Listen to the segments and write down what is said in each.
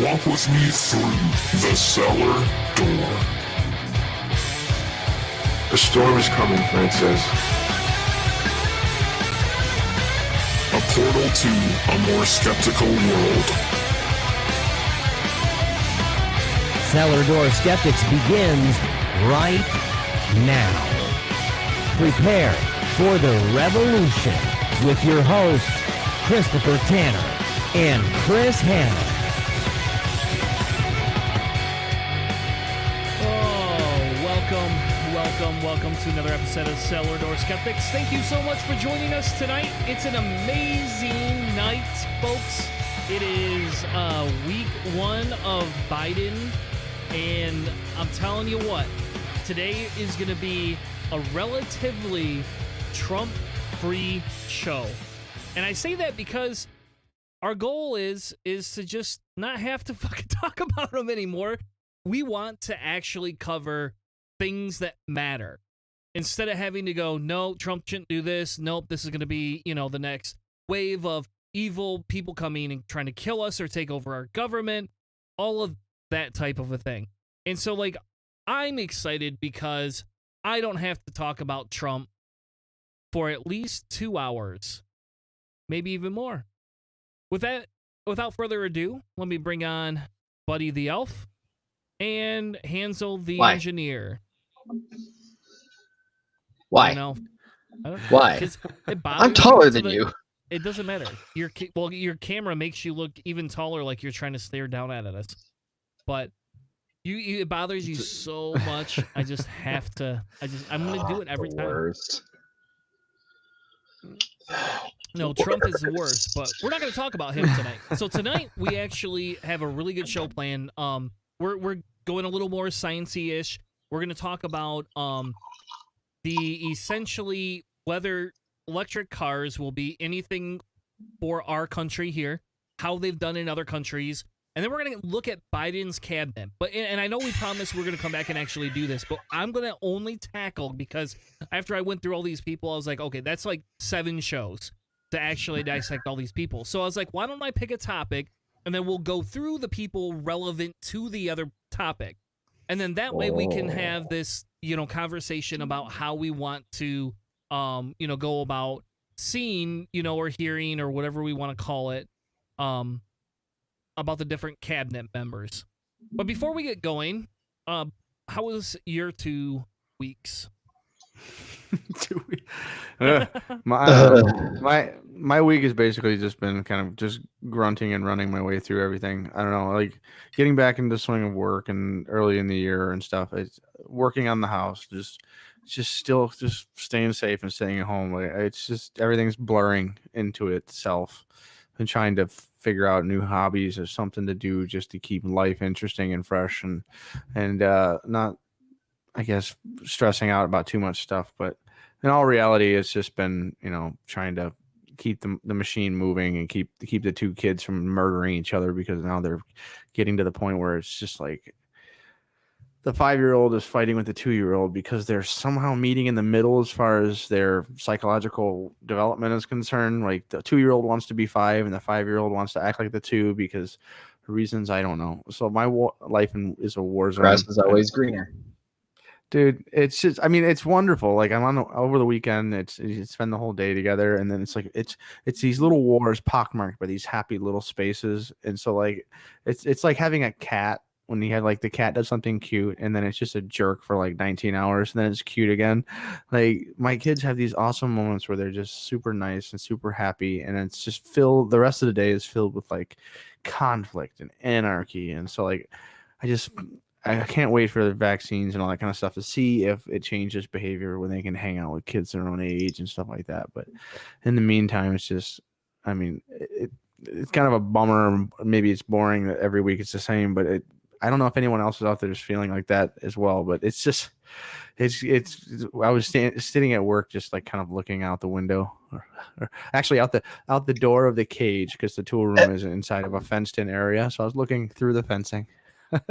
Walk with me through the cellar door. A storm is coming, Francis. A portal to a more skeptical world. Cellar Door Skeptics begins right now. Prepare for the revolution with your hosts, Christopher Tanner and Chris Hanna. Welcome to another episode of Cellar Door Skeptics. Thank you so much for joining us tonight. It's an amazing night, folks. It is week one of Biden, and I'm telling you what, today is going to be a relatively Trump-free show. And I say that because our goal is to just not have to fucking talk about him anymore. We want to actually cover things that matter. Instead of having to go, no, Trump shouldn't do this. Nope, this is going to be, the next wave of evil people coming and trying to kill us or take over our government. All of that type of a thing. And so, I'm excited because I don't have to talk about Trump for at least 2 hours. Maybe even more. Without further ado, let me bring on Buddy the Elf and Hansel the Engineer. Why? Why? I'm taller than you. It doesn't matter. Your camera makes you look even taller, like you're trying to stare down at us. But it bothers you so much. I just have to. I'm gonna do it every time. Worst. No, Trump is the worst, but we're not going to talk about him tonight. So tonight we actually have a really good show planned. We're going a little more sciencey-ish. We're going to talk about the essentially whether electric cars will be anything for our country here, how they've done in other countries, and then we're going to look at Biden's cabinet. And I know we promised we're going to come back and actually do this, but I'm going to only tackle, because after I went through all these people, I was like, okay, that's like 7 shows to actually dissect all these people. So I was like, why don't I pick a topic, and then we'll go through the people relevant to the other topic. And then that way we can have this, conversation about how we want to, go about seeing, or hearing, or whatever we want to call it, about the different cabinet members. But before we get going, how was your 2 weeks? 2 weeks. My week has basically just been kind of just grunting and running my way through everything. I don't know, like getting back into the swing of work and early in the year and stuff. It's working on the house, just staying safe and staying at home. Like, it's just everything's blurring into itself, and trying to figure out new hobbies or something to do just to keep life interesting and fresh, and not, I guess, stressing out about too much stuff. But in all reality, it's just been, trying to keep the machine moving and keep the 2 kids from murdering each other, because now they're getting to the point where it's just like the 5-year-old is fighting with the 2-year-old because they're somehow meeting in the middle as far as their psychological development is concerned. Like, the 2-year-old wants to be 5 and the 5-year-old wants to act like the 2 because reasons I don't know. So my life is a war zone. Grass is always greener. Dude, it's just, it's wonderful. Like, I'm over the weekend, you spend the whole day together, and then it's like, it's these little wars pockmarked by these happy little spaces. And so, like, it's like having a cat, when you had, like, the cat does something cute, and then it's just a jerk for like 19 hours, and then it's cute again. Like, my kids have these awesome moments where they're just super nice and super happy, and it's just the rest of the day is filled with, like, conflict and anarchy. And so, like, I can't wait for the vaccines and all that kind of stuff to see if it changes behavior when they can hang out with kids their own age and stuff like that. But in the meantime, it's just, it's kind of a bummer. Maybe it's boring that every week it's the same, but I don't know if anyone else is out there just feeling like that as well. But it's just, I was sitting at work, just like kind of looking out the window, or actually out the door of the cage, because the tool room is inside of a fenced in area. So I was looking through the fencing.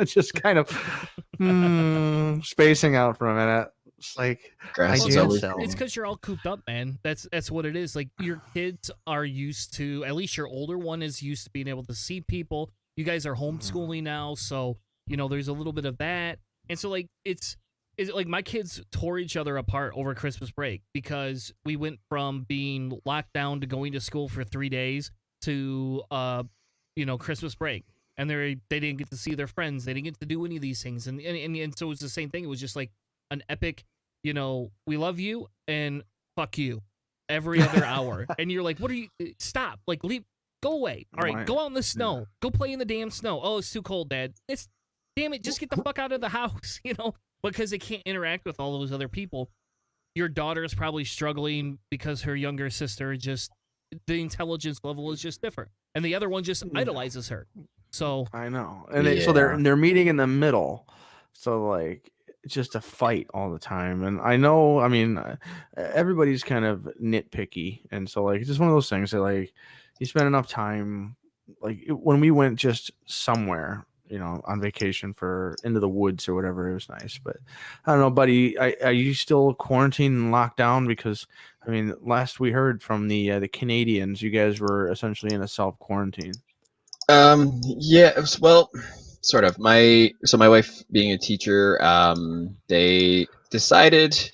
Just kind of spacing out for a minute. It's like, it's because you're all cooped up, man. That's what it is. Like, your kids are used to, at least your older one is used to being able to see people, you guys are homeschooling now, so there's a little bit of that, and so like it's like my kids tore each other apart over Christmas break because we went from being locked down to going to school for 3 days to Christmas break, and they didn't get to see their friends, they didn't get to do any of these things, and so it was the same thing. It was just like an epic, we love you and fuck you every other hour, and you're like, what are you? Stop! Like, leave, go away. All right, go out in the snow, go play in the damn snow. Oh, it's too cold, Dad. Damn it, just get the fuck out of the house, because they can't interact with all those other people. Your daughter is probably struggling because her younger sister the intelligence level is just different, and the other one just idolizes her. So I know, and so they're meeting in the middle, so like it's just a fight all the time. And I know, I mean, everybody's kind of nitpicky, and so like it's just one of those things that like you spend enough time, like when we went just somewhere, on vacation for into the woods or whatever, it was nice. But I don't know, buddy, are you still quarantined and locked down? Because I mean, last we heard from the Canadians, you guys were essentially in a self quarantine. Yeah, well, sort of. My wife being a teacher, they decided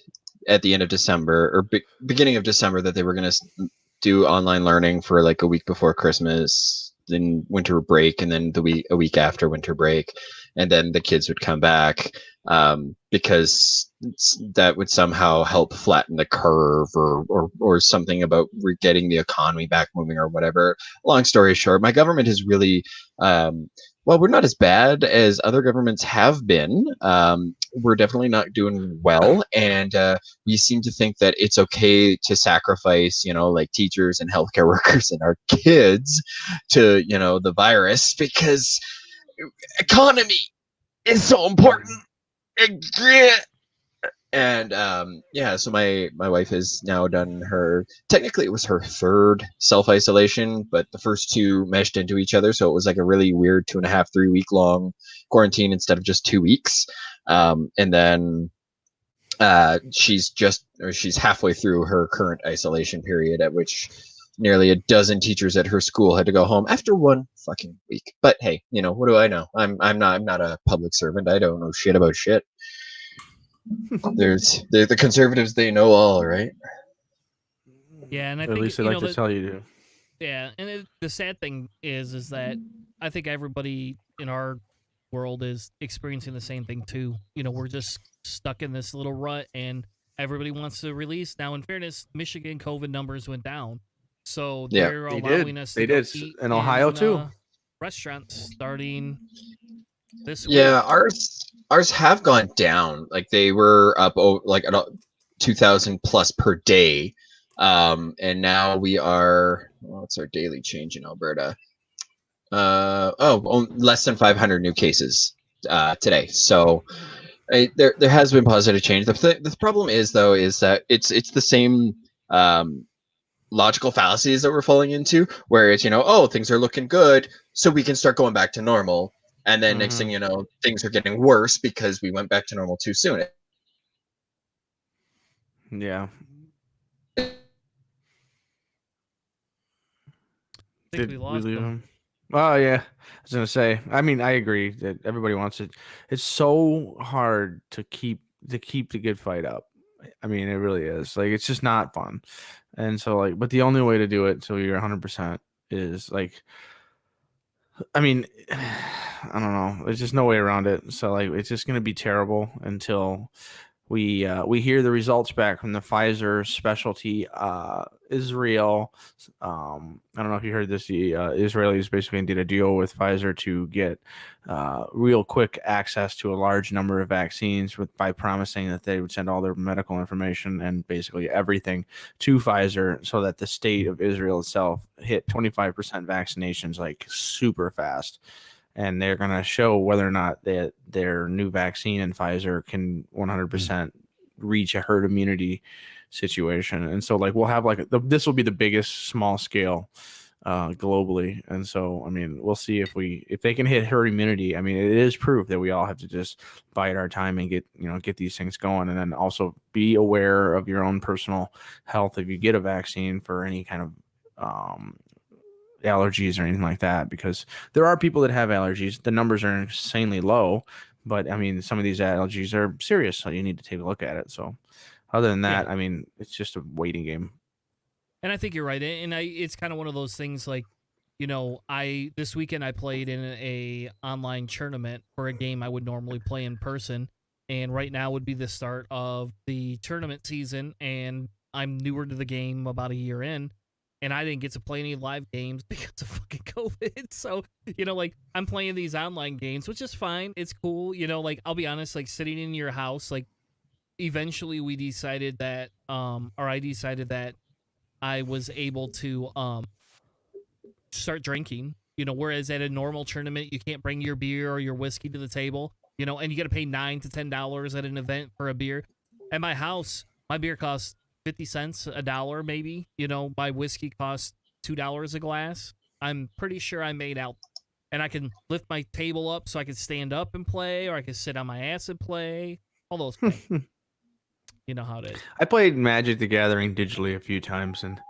at the end of December or beginning of December that they were going to do online learning for like a week before Christmas, then winter break, and then a week after winter break, and then the kids would come back, because that would somehow help flatten the curve or something about getting the economy back moving or whatever. Long story short, my government is really, well, we're not as bad as other governments have been. We're definitely not doing well, and we seem to think that it's okay to sacrifice, like teachers and healthcare workers and our kids to, the virus, because economy is so important. And so my wife has now done technically it was her third self-isolation, but the first two meshed into each other, so it was like a really weird 2.5-3 week long quarantine instead of just 2 weeks. And then she's halfway through her current isolation period, at which nearly a dozen teachers at her school had to go home after 1 fucking week. But hey, what do I know? I'm not a public servant. I don't know shit about shit. There's the conservatives, they know all, right? Yeah, and I at think least they like to tell you to. Yeah, and the sad thing is that I think everybody in our world is experiencing the same thing too. We're just stuck in this little rut, and everybody wants to release. Now, in fairness, Michigan COVID numbers went down, so they're allowing us to eat in Ohio too. Restaurants starting this week. Yeah, ours have gone down. Like they were up like 2,000 plus per day, and now we are. What's our daily change in Alberta? Less than 500 new cases today. So there has been positive change. The problem is though is that it's the same logical fallacies that we're falling into, where it's things are looking good, so we can start going back to normal, and then next thing you know, things are getting worse because we went back to normal too soon. Yeah. Did we lose him? Oh yeah, I was gonna say. I mean, I agree that everybody wants it. It's so hard to keep the good fight up. I mean, it really is. Like, it's just not fun. And so, like, but the only way to do it so you're 100% is like, I mean, I don't know. There's just no way around it. So like, it's just gonna be terrible until we hear the results back from the Pfizer specialty Israel. I don't know if you heard this. The Israelis basically did a deal with Pfizer to get real quick access to a large number of vaccines by promising that they would send all their medical information and basically everything to Pfizer, so that the state of Israel itself hit 25% vaccinations like super fast. And they're going to show whether or not their new vaccine and Pfizer can 100% reach a herd immunity situation. And so like we'll have like this will be the biggest small scale globally. And so, I mean, we'll see if they can hit herd immunity. I mean, it is proof that we all have to just bide our time and get these things going. And then also be aware of your own personal health if you get a vaccine for any kind of allergies or anything like that, because there are people that have allergies. The numbers are insanely low, but I mean, some of these allergies are serious, so you need to take a look at it. So other than that, Yeah. I mean, it's just a waiting game. And I think you're right. And it's kind of one of those things like, this weekend I played in a online tournament for a game I would normally play in person. And right now would be the start of the tournament season. And I'm newer to the game, about a year in. And I didn't get to play any live games because of fucking COVID. So, like, I'm playing these online games, which is fine. It's cool. Like, I'll be honest, like, sitting in your house, like, eventually we decided that, or I decided that I was able to start drinking, whereas at a normal tournament, you can't bring your beer or your whiskey to the table, and you got to pay $9 to $10 at an event for a beer. At my house, my beer costs 50 cents, $1 maybe, my whiskey costs $2 a glass. I'm pretty sure I made out, and I can lift my table up so I can stand up and play, or I can sit on my ass and play, all those things. You know how it is. I played Magic the Gathering digitally a few times, and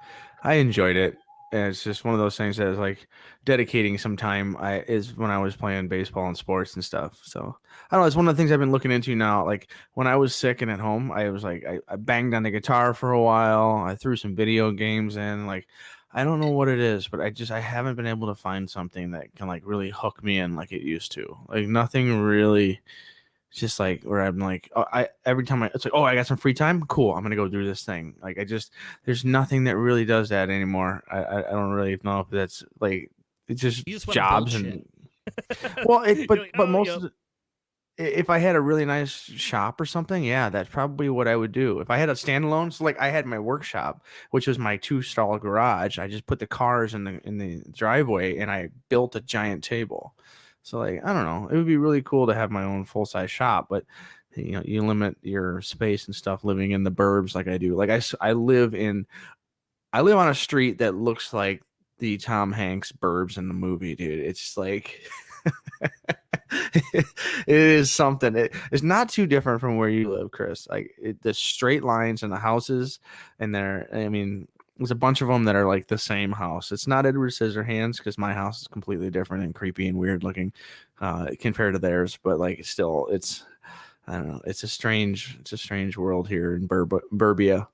I enjoyed it. And it's just one of those things that is like dedicating some time. Is when I was playing baseball and sports and stuff. So I don't know. It's one of the things I've been looking into now. Like when I was sick and at home, I was like, I banged on the guitar for a while. I threw some video games in. Like I don't know what it is, but I haven't been able to find something that can like really hook me in like it used to. Like nothing really. It's just like where I'm like, every time it's like, I got some free time. Cool. I'm going to go do this thing. Like there's nothing that really does that anymore. I don't really know if that's like, it's just jobs and well, but most of if I had a really nice shop or something, yeah, that's probably what I would do. If I had a standalone, so like I had my workshop, which was my 2-stall garage. I just put the cars in the driveway and I built a giant table. So like, I don't know, it would be really cool to have my own full-size shop, but you limit your space and stuff living in the burbs like I do. Like I live on a street that looks like the Tom Hanks burbs in the movie, dude. It's like it is something. It's not too different from where you live, Chris. Like the straight lines and the houses, and there's a bunch of them that are like the same house. It's not Edward Scissorhands because my house is completely different and creepy and weird looking compared to theirs. But like, I don't know. It's a strange world here in Burbia,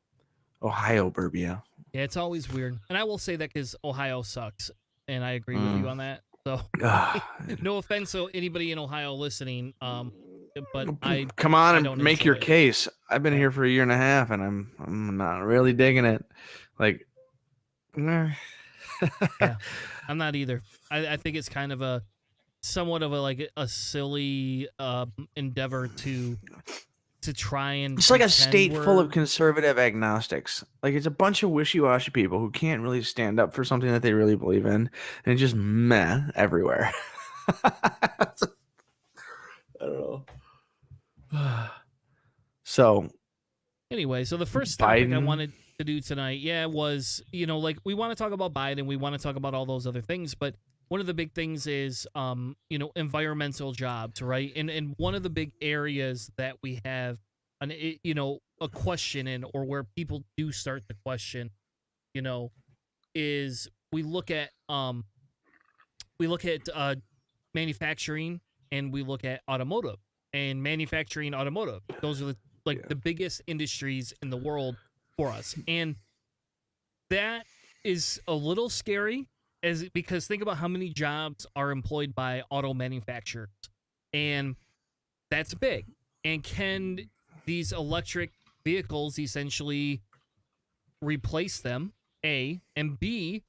Ohio, Burbia. Yeah, it's always weird. And I will say that because Ohio sucks, and I agree with you on that. So no offense to anybody in Ohio listening, but come on and make your case. I've been here for a year and a half, and I'm not really digging it. Like, yeah, I'm not either. I think it's kind of somewhat of a silly endeavor to try and. It's like a state full of conservative agnostics. Like it's a bunch of wishy-washy people who can't really stand up for something that they really believe in, and it's just meh everywhere. I don't know. So, anyway, so the first topic I wanted to do tonight, was like we want to talk about Biden, we want to talk about all those other things, but one of the big things is environmental jobs, right? And one of the big areas that we have a question in, or where people do start to question, is we look at manufacturing, and we look at automotive. And manufacturing, automotive, those are the biggest industries in the world for us. And that is a little scary, because think about how many jobs are employed by auto manufacturers, and that's big. And can these electric vehicles essentially replace them? A, and B,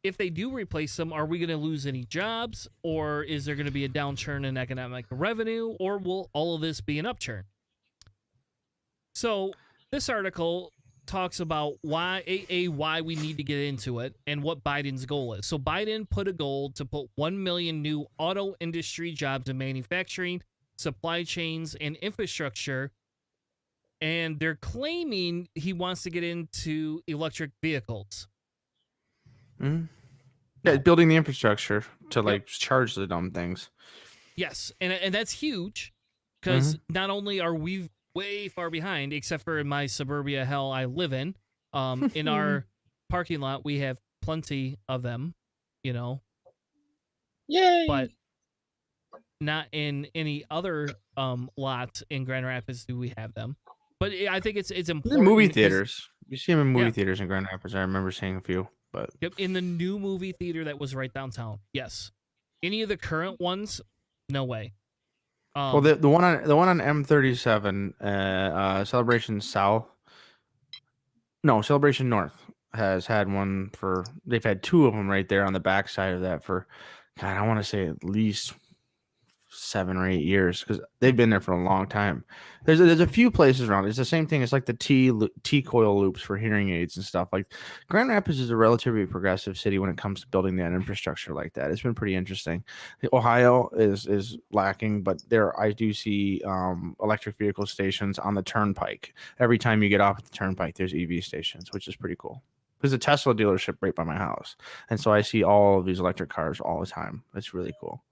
if they do replace them, are we going to lose any jobs, or is there going to be a downturn in economic revenue, or will all of this be an upturn? So this article talks about why we need to get into it and what Biden's goal is. So Biden put a goal to put 1 million new auto industry jobs in manufacturing, supply chains, and infrastructure. And they're claiming he wants to get into electric vehicles. Mm-hmm. Yeah, building the infrastructure to charge the dumb things. Yes, and that's huge, because not only are we way far behind, except for in my suburbia hell I live in our parking lot, we have plenty of them. Yay! but not in any other lots in Grand Rapids do we have them. But I think it's In important. movie 'cause- theaters. You see them in movie Yeah. theaters in Grand Rapids. I remember seeing a few, but Yep, in the new movie theater that was right downtown. Yes. Any of the current ones, no way. well, the one on M37, Celebration South. No, Celebration North has had one for. They've had two of them right there on the backside of that for, God, I want to say at least 7 or 8 years because they've been there for a long time. There's a few places around. It's the same thing. It's like the T coil loops for hearing aids and stuff. Like Grand Rapids is a relatively progressive city when it comes to building that infrastructure like that. It's been pretty interesting. Ohio is lacking, but there I do see electric vehicle stations on the turnpike. Every time you get off at the turnpike, there's EV stations, which is pretty cool. There's a Tesla dealership right by my house, and so I see all of these electric cars all the time. It's really cool.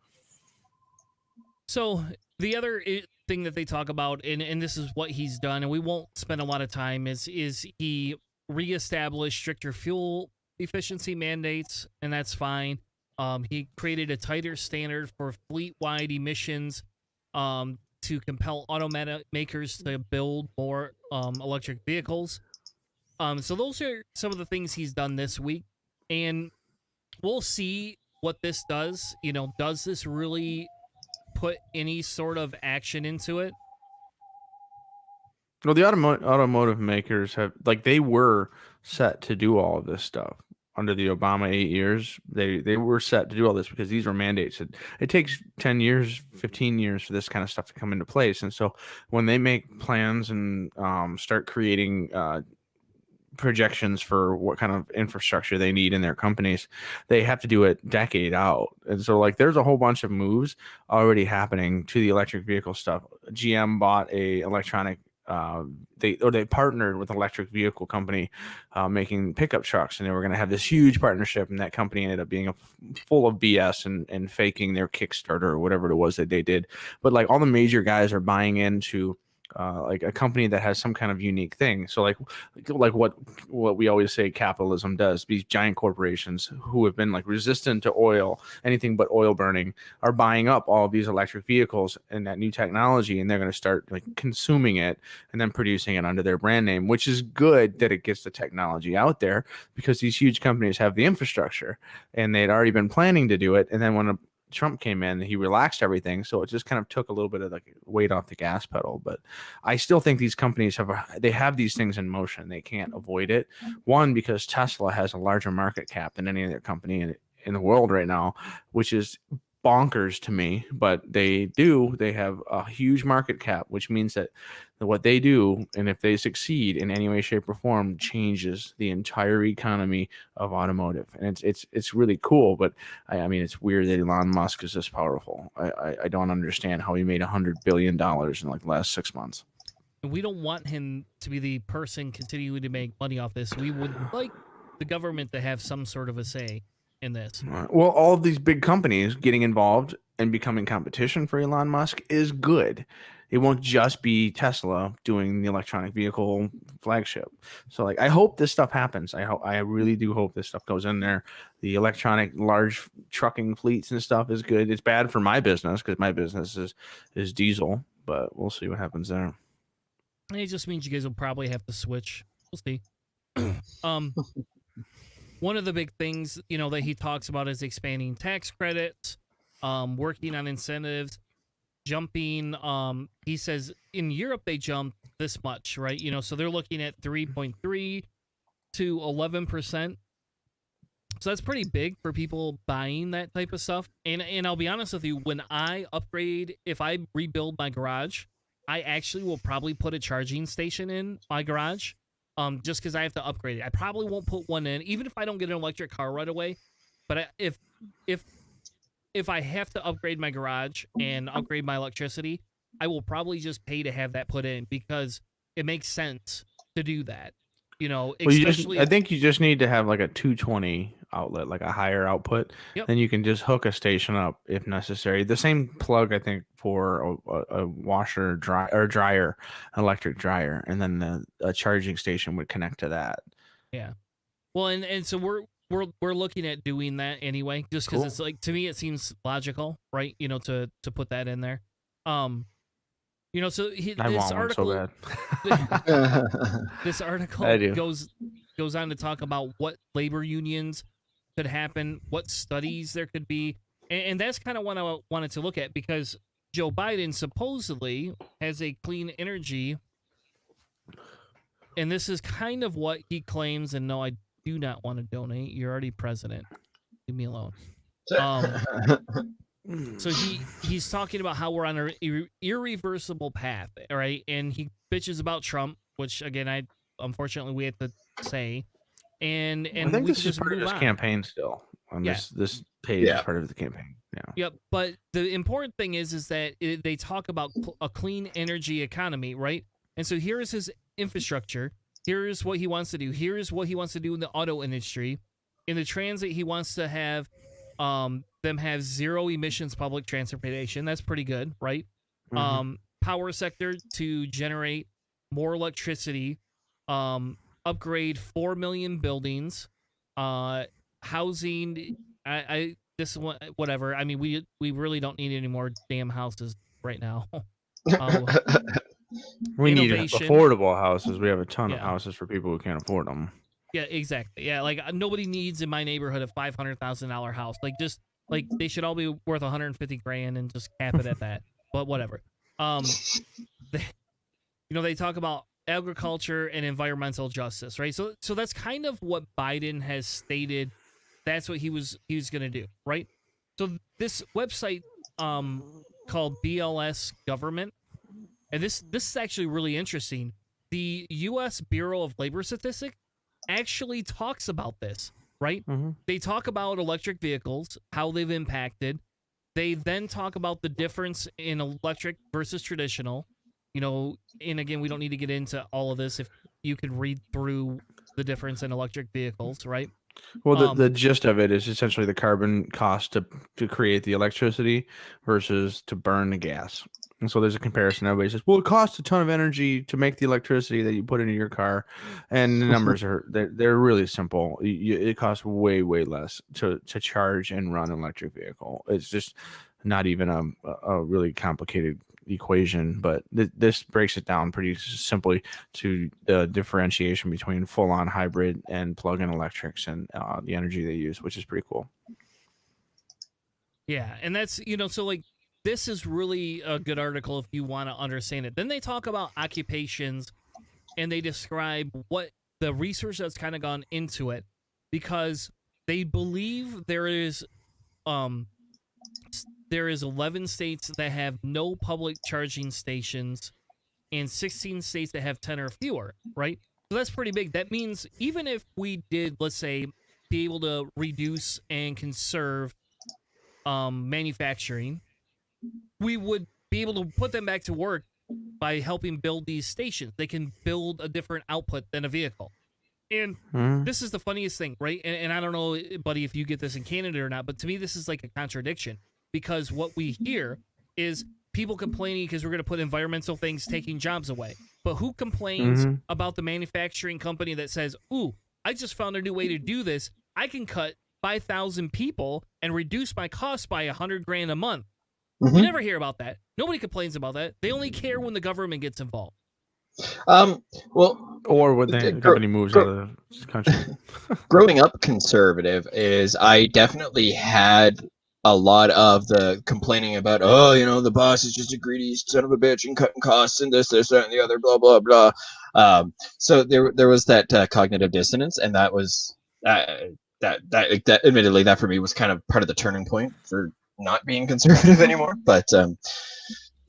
So the other thing that they talk about, and this is what he's done, and we won't spend a lot of time, is he reestablished stricter fuel efficiency mandates, and that's fine. He created a tighter standard for fleet-wide emissions to compel automakers to build more electric vehicles. So those are some of the things he's done this week, and we'll see what this does. Does this really put any sort of action into it? Well, the automotive makers they were set to do all of this stuff under the Obama 8 years. They were set to do all this because these were mandates. It takes 10 years, 15 years for this kind of stuff to come into place. And so when they make plans and start creating projections for what kind of infrastructure they need in their companies, they have to do it decade out. And so there's a whole bunch of moves already happening to the electric vehicle stuff. GM bought a electronic they partnered with an electric vehicle company making pickup trucks, and they were going to have this huge partnership, and that company ended up being full of BS and faking their Kickstarter or whatever it was that they did. But all the major guys are buying into a company that has some kind of unique thing. So what we always say capitalism does, these giant corporations who have been resistant to oil, anything but oil burning, are buying up all of these electric vehicles and that new technology, and they're going to start consuming it and then producing it under their brand name, which is good that it gets the technology out there because these huge companies have the infrastructure and they'd already been planning to do it. And then when Trump came in, he relaxed everything, so it just kind of took a little bit of weight off the gas pedal. But I still think these companies have these things in motion. They can't avoid it. One, because Tesla has a larger market cap than any other company in the world right now, which is bonkers to me, but they have a huge market cap, which means that what they do, and if they succeed in any way, shape, or form, changes the entire economy of automotive. And it's really cool, but I mean, it's weird that Elon Musk is this powerful. I don't understand how he made $100 billion in the last 6 months. We don't want him to be the person continuing to make money off this. We would like the government to have some sort of a say in this. Well, all of these big companies getting involved and becoming competition for Elon Musk is good. It won't just be Tesla doing the electronic vehicle flagship. So I hope this stuff happens. I really do hope this stuff goes in there. The electronic large trucking fleets and stuff is good. It's bad for my business because my business is diesel, but we'll see what happens there. It just means you guys will probably have to switch. We'll see. One of the big things, that he talks about is expanding tax credits, working on incentives, jumping. He says in Europe they jumped this much, right? So they're looking at 3.3 to 11%. So that's pretty big for people buying that type of stuff. And I'll be honest with you, when I upgrade, if I rebuild my garage, I actually will probably put a charging station in my garage. Just because I have to upgrade it. I probably won't put one in, even if I don't get an electric car right away. But if I have to upgrade my garage and upgrade my electricity, I will probably just pay to have that put in because it makes sense to do that. Especially. I think you just need to have a 220 outlet, a higher output. Yep. Then you can just hook a station up if necessary. The same plug, I think, for a washer, dryer, electric dryer, and then a charging station would connect to that. Yeah. Well, and so we're looking at doing that anyway, just because Cool. it's like, to me it seems logical, right? To put that in there. So I this want one so article, bad. this I article do. goes on to talk about what labor unions could happen, what studies there could be, and that's kind of what I wanted to look at, because Joe Biden supposedly has a clean energy, and this is kind of what he claims. And no, I do not want to donate. You're already president. Leave me alone. So he's talking about how we're on an irreversible path, all right? And he bitches about Trump, which again, unfortunately we have to say, and I think we this can is just part of move his on. campaign still. Yeah. This page Yeah. is part of the campaign. Yeah. Yep. But the important thing is that they talk about a clean energy economy, right? And so here's his infrastructure. Here's what he wants to do. Here's what he wants to do in the auto industry. In the transit, he wants to have them have zero emissions public transportation. That's pretty good, right? Mhm. Power sector to generate more electricity, upgrade 4 million buildings, housing. This one, whatever. I mean, we really don't need any more damn houses right now. We need Innovation. affordable houses. We have a ton of Yeah. houses for people who can't afford them. Yeah, exactly. Yeah, like nobody needs in my neighborhood a $500,000 house. Like just like they should all be worth 150 grand and just cap it at that. But whatever. They talk about agriculture and environmental justice, right? So that's kind of what Biden has stated. That's what he was going to do, right? So this website called BLS Government, and this is actually really interesting. The U.S. Bureau of Labor Statistics actually talks about this, right? Mm-hmm. They talk about electric vehicles, how they've impacted. They then talk about the difference in electric versus traditional. And again, we don't need to get into all of this. If you could read through the difference in electric vehicles, right? Well, the gist of it is essentially the carbon cost to create the electricity versus to burn the gas. And so there's a comparison. Everybody says, well, it costs a ton of energy to make the electricity that you put into your car. And the numbers they're really simple. It costs way, way less to charge and run an electric vehicle. It's just not even a really complicated equation, but this breaks it down pretty simply to the differentiation between full-on hybrid and plug-in electrics and the energy they use, which is pretty cool. Yeah, and that's, so like this is really a good article if you want to understand it. Then they talk about occupations and they describe what the research that's kind of gone into it, because they believe there is 11 states that have no public charging stations and 16 states that have 10 or fewer, right? So that's pretty big. That means even if we did, let's say, be able to reduce and conserve manufacturing, we would be able to put them back to work by helping build these stations. They can build a different output than a vehicle. And this is the funniest thing, right? And I don't know, buddy, if you get this in Canada or not, but to me, this is like a contradiction. Because what we hear is people complaining because we're going to put environmental things taking jobs away. But who complains about the manufacturing company that says, ooh, I just found a new way to do this. I can cut 5,000 people and reduce my cost by $100,000 a month. Mm-hmm. We never hear about that. Nobody complains about that. They only care when the government gets involved. Well, or when the company moves out of the country. Growing up conservative is I definitely had a lot of the complaining about, the boss is just a greedy son of a bitch and cutting costs and this, that, and the other, blah, blah, blah. So there was that cognitive dissonance, and that was that admittedly, that for me was kind of part of the turning point for not being conservative anymore. But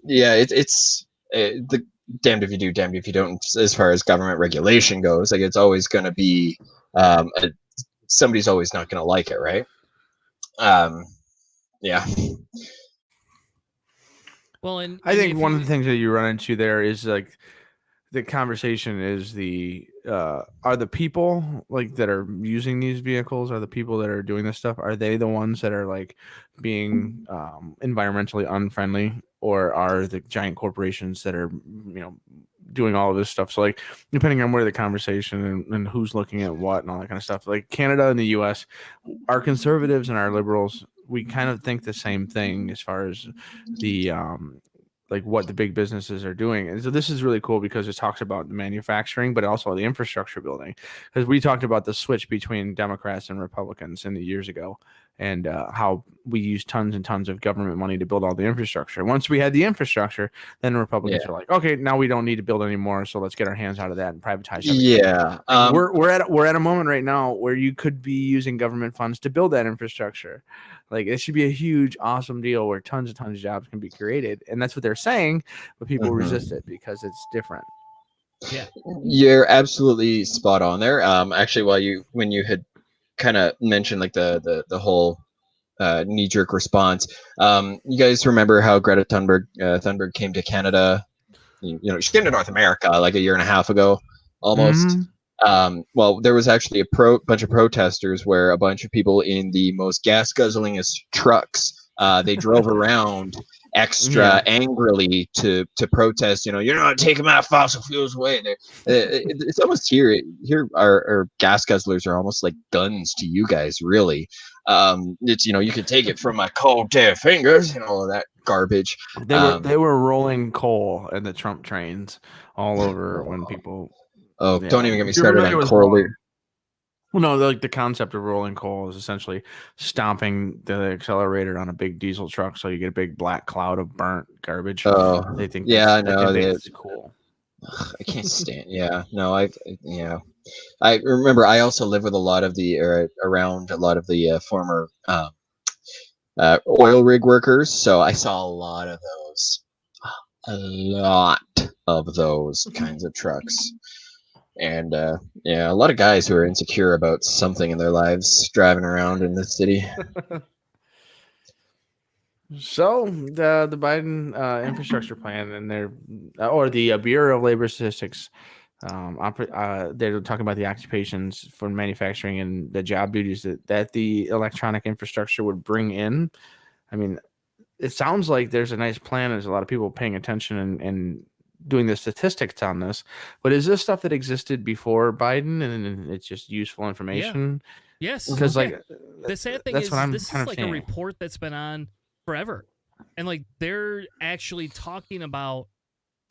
yeah, it's the damned if you do, damned if you don't. As far as government regulation goes, like it's always going to be somebody's always not going to like it, right? Yeah. Well, and I think one of the things that you run into there is like the conversation is are the people like that are using these vehicles, are the people that are doing this stuff, are they the ones that are like being environmentally unfriendly, or are the giant corporations that are doing all of this stuff. So like depending on where the conversation and who's looking at what and all that kind of stuff, like Canada and the US, our conservatives and our liberals, we kind of think the same thing as far as the like what the big businesses are doing. And so this is really cool because it talks about the manufacturing, but also the infrastructure building. Because we talked about the switch between Democrats and Republicans in the years ago, and how we used tons and tons of government money to build all the infrastructure. Once we had the infrastructure, then the Republicans are like, okay, now we don't need to build anymore, so let's get our hands out of that and privatize everything. Yeah, We're at a moment right now where you could be using government funds to build that infrastructure. Like it should be a huge, awesome deal where tons and tons of jobs can be created, and that's what they're saying. But people resist it because it's different. Yeah, you're absolutely spot on there. Actually, when you had kind of mentioned like the whole knee-jerk response, you guys remember how Greta Thunberg came to Canada? You know, she came to North America like a year and a half ago, almost. Well, there was actually a bunch of protesters where a bunch of people in the most gas-guzzlingest trucks, they drove around extra angrily to protest. You know, you're not taking my fossil fuels away. It's almost here our gas guzzlers are almost like guns to you guys, really. It's, you know, you can take it from my cold dead fingers and all of that garbage. They were rolling coal in the Trump trains all over when people. Oh, don't even get me started on coal. Well, no, like the concept of rolling coal is essentially stomping the accelerator on a big diesel truck, so you get a big black cloud of burnt garbage. Oh, they think, I know. It's cool. I can't stand. I remember. I also live with a lot of around a lot of the former oil rig workers, so I saw a lot of those kinds of trucks. And a lot of guys who are insecure about something in their lives driving around in the city. So the Biden infrastructure plan and the Bureau of Labor Statistics, they're talking about the occupations for manufacturing and the job duties that the electronic infrastructure would bring in. I mean, it sounds like there's a nice plan. There's a lot of people paying attention and doing the statistics on this, but is this stuff that existed before Biden and it's just useful information? Yes, because like the sad thing is this is like a report that's been on forever, and like they're actually talking about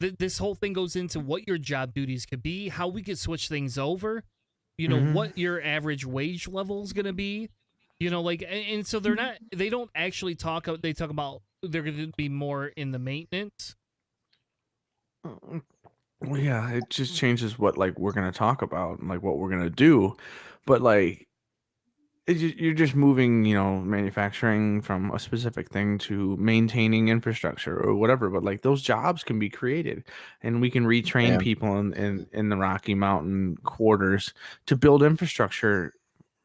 this whole thing goes into what your job duties could be, how we could switch things over, you know, what your average wage level is going to be, you know, like, and so they don't actually talk about they're going to be more in the maintenance. Well, yeah, it just changes what like we're gonna talk about and like what we're gonna do, but like you're just moving, you know, manufacturing from a specific thing to maintaining infrastructure or whatever. But like those jobs can be created, and we can retrain people in the Rocky Mountain quarters to build infrastructure.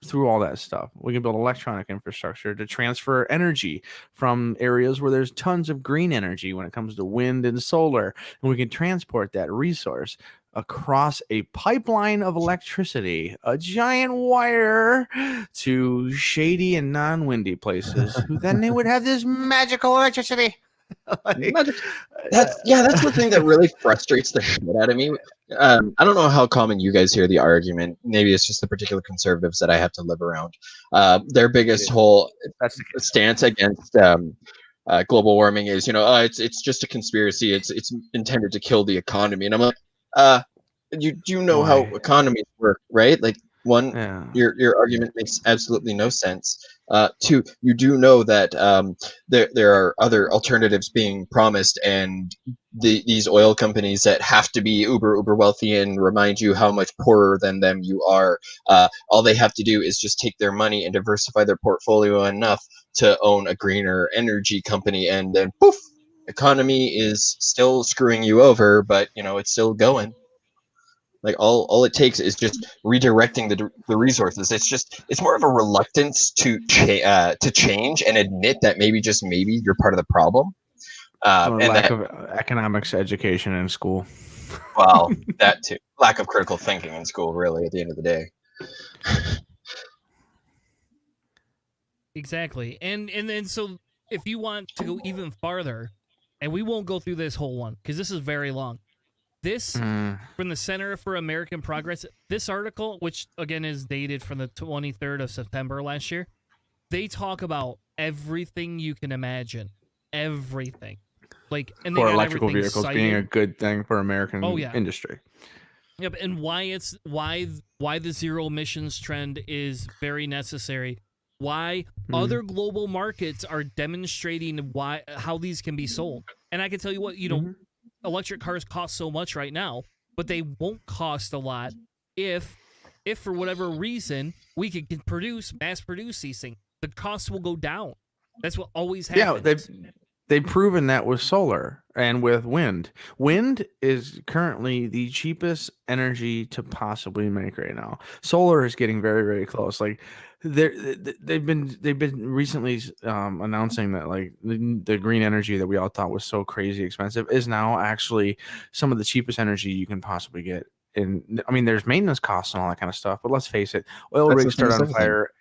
Through all that stuff, we can build electronic infrastructure to transfer energy from areas where there's tons of green energy when it comes to wind and solar, and we can transport that resource across a pipeline of electricity, a giant wire, to shady and non-windy places, who then they would have this magical electricity. That's the thing that really frustrates the shit out of me. I don't know how common you guys hear the argument. Maybe it's just the particular conservatives that I have to live around. Their biggest whole stance against global warming is, you know, it's just a conspiracy. It's intended to kill the economy. And I'm like, you do know how economies work, right? Like, one, your argument makes absolutely no sense. Two, you do know that there are other alternatives being promised, and these oil companies that have to be uber wealthy and remind you how much poorer than them you are. All they have to do is just take their money and diversify their portfolio enough to own a greener energy company, and then poof, economy is still screwing you over, but you know it's still going. Like all it takes is just redirecting the resources. It's more of a reluctance to change and admit that maybe you're part of the problem. And lack of economics education in school. Well, that too. Lack of critical thinking in school, really, at the end of the day. Exactly. And then so if you want to go even farther, and we won't go through this whole one because this is very long. This from the Center for American Progress, this article, which again is dated from the 23rd of September last year, they talk about everything you can imagine. Everything. Like, and they For got electrical everything vehicles cited. being a good thing for American industry. Yep, and why the zero emissions trend is very necessary. Why other global markets are demonstrating how these can be sold. And I can tell you what, electric cars cost so much right now, but they won't cost a lot if for whatever reason we could mass produce these things. The cost will go down. That's what always happens. Yeah, they've proven that with solar and with wind. Wind is currently the cheapest energy to possibly make right now. Solar is getting very, very close. Like they've been recently announcing that like the green energy that we all thought was so crazy expensive is now actually some of the cheapest energy you can possibly get. And I mean, there's maintenance costs and all that kind of stuff, but let's face it, oil rigs start on fire.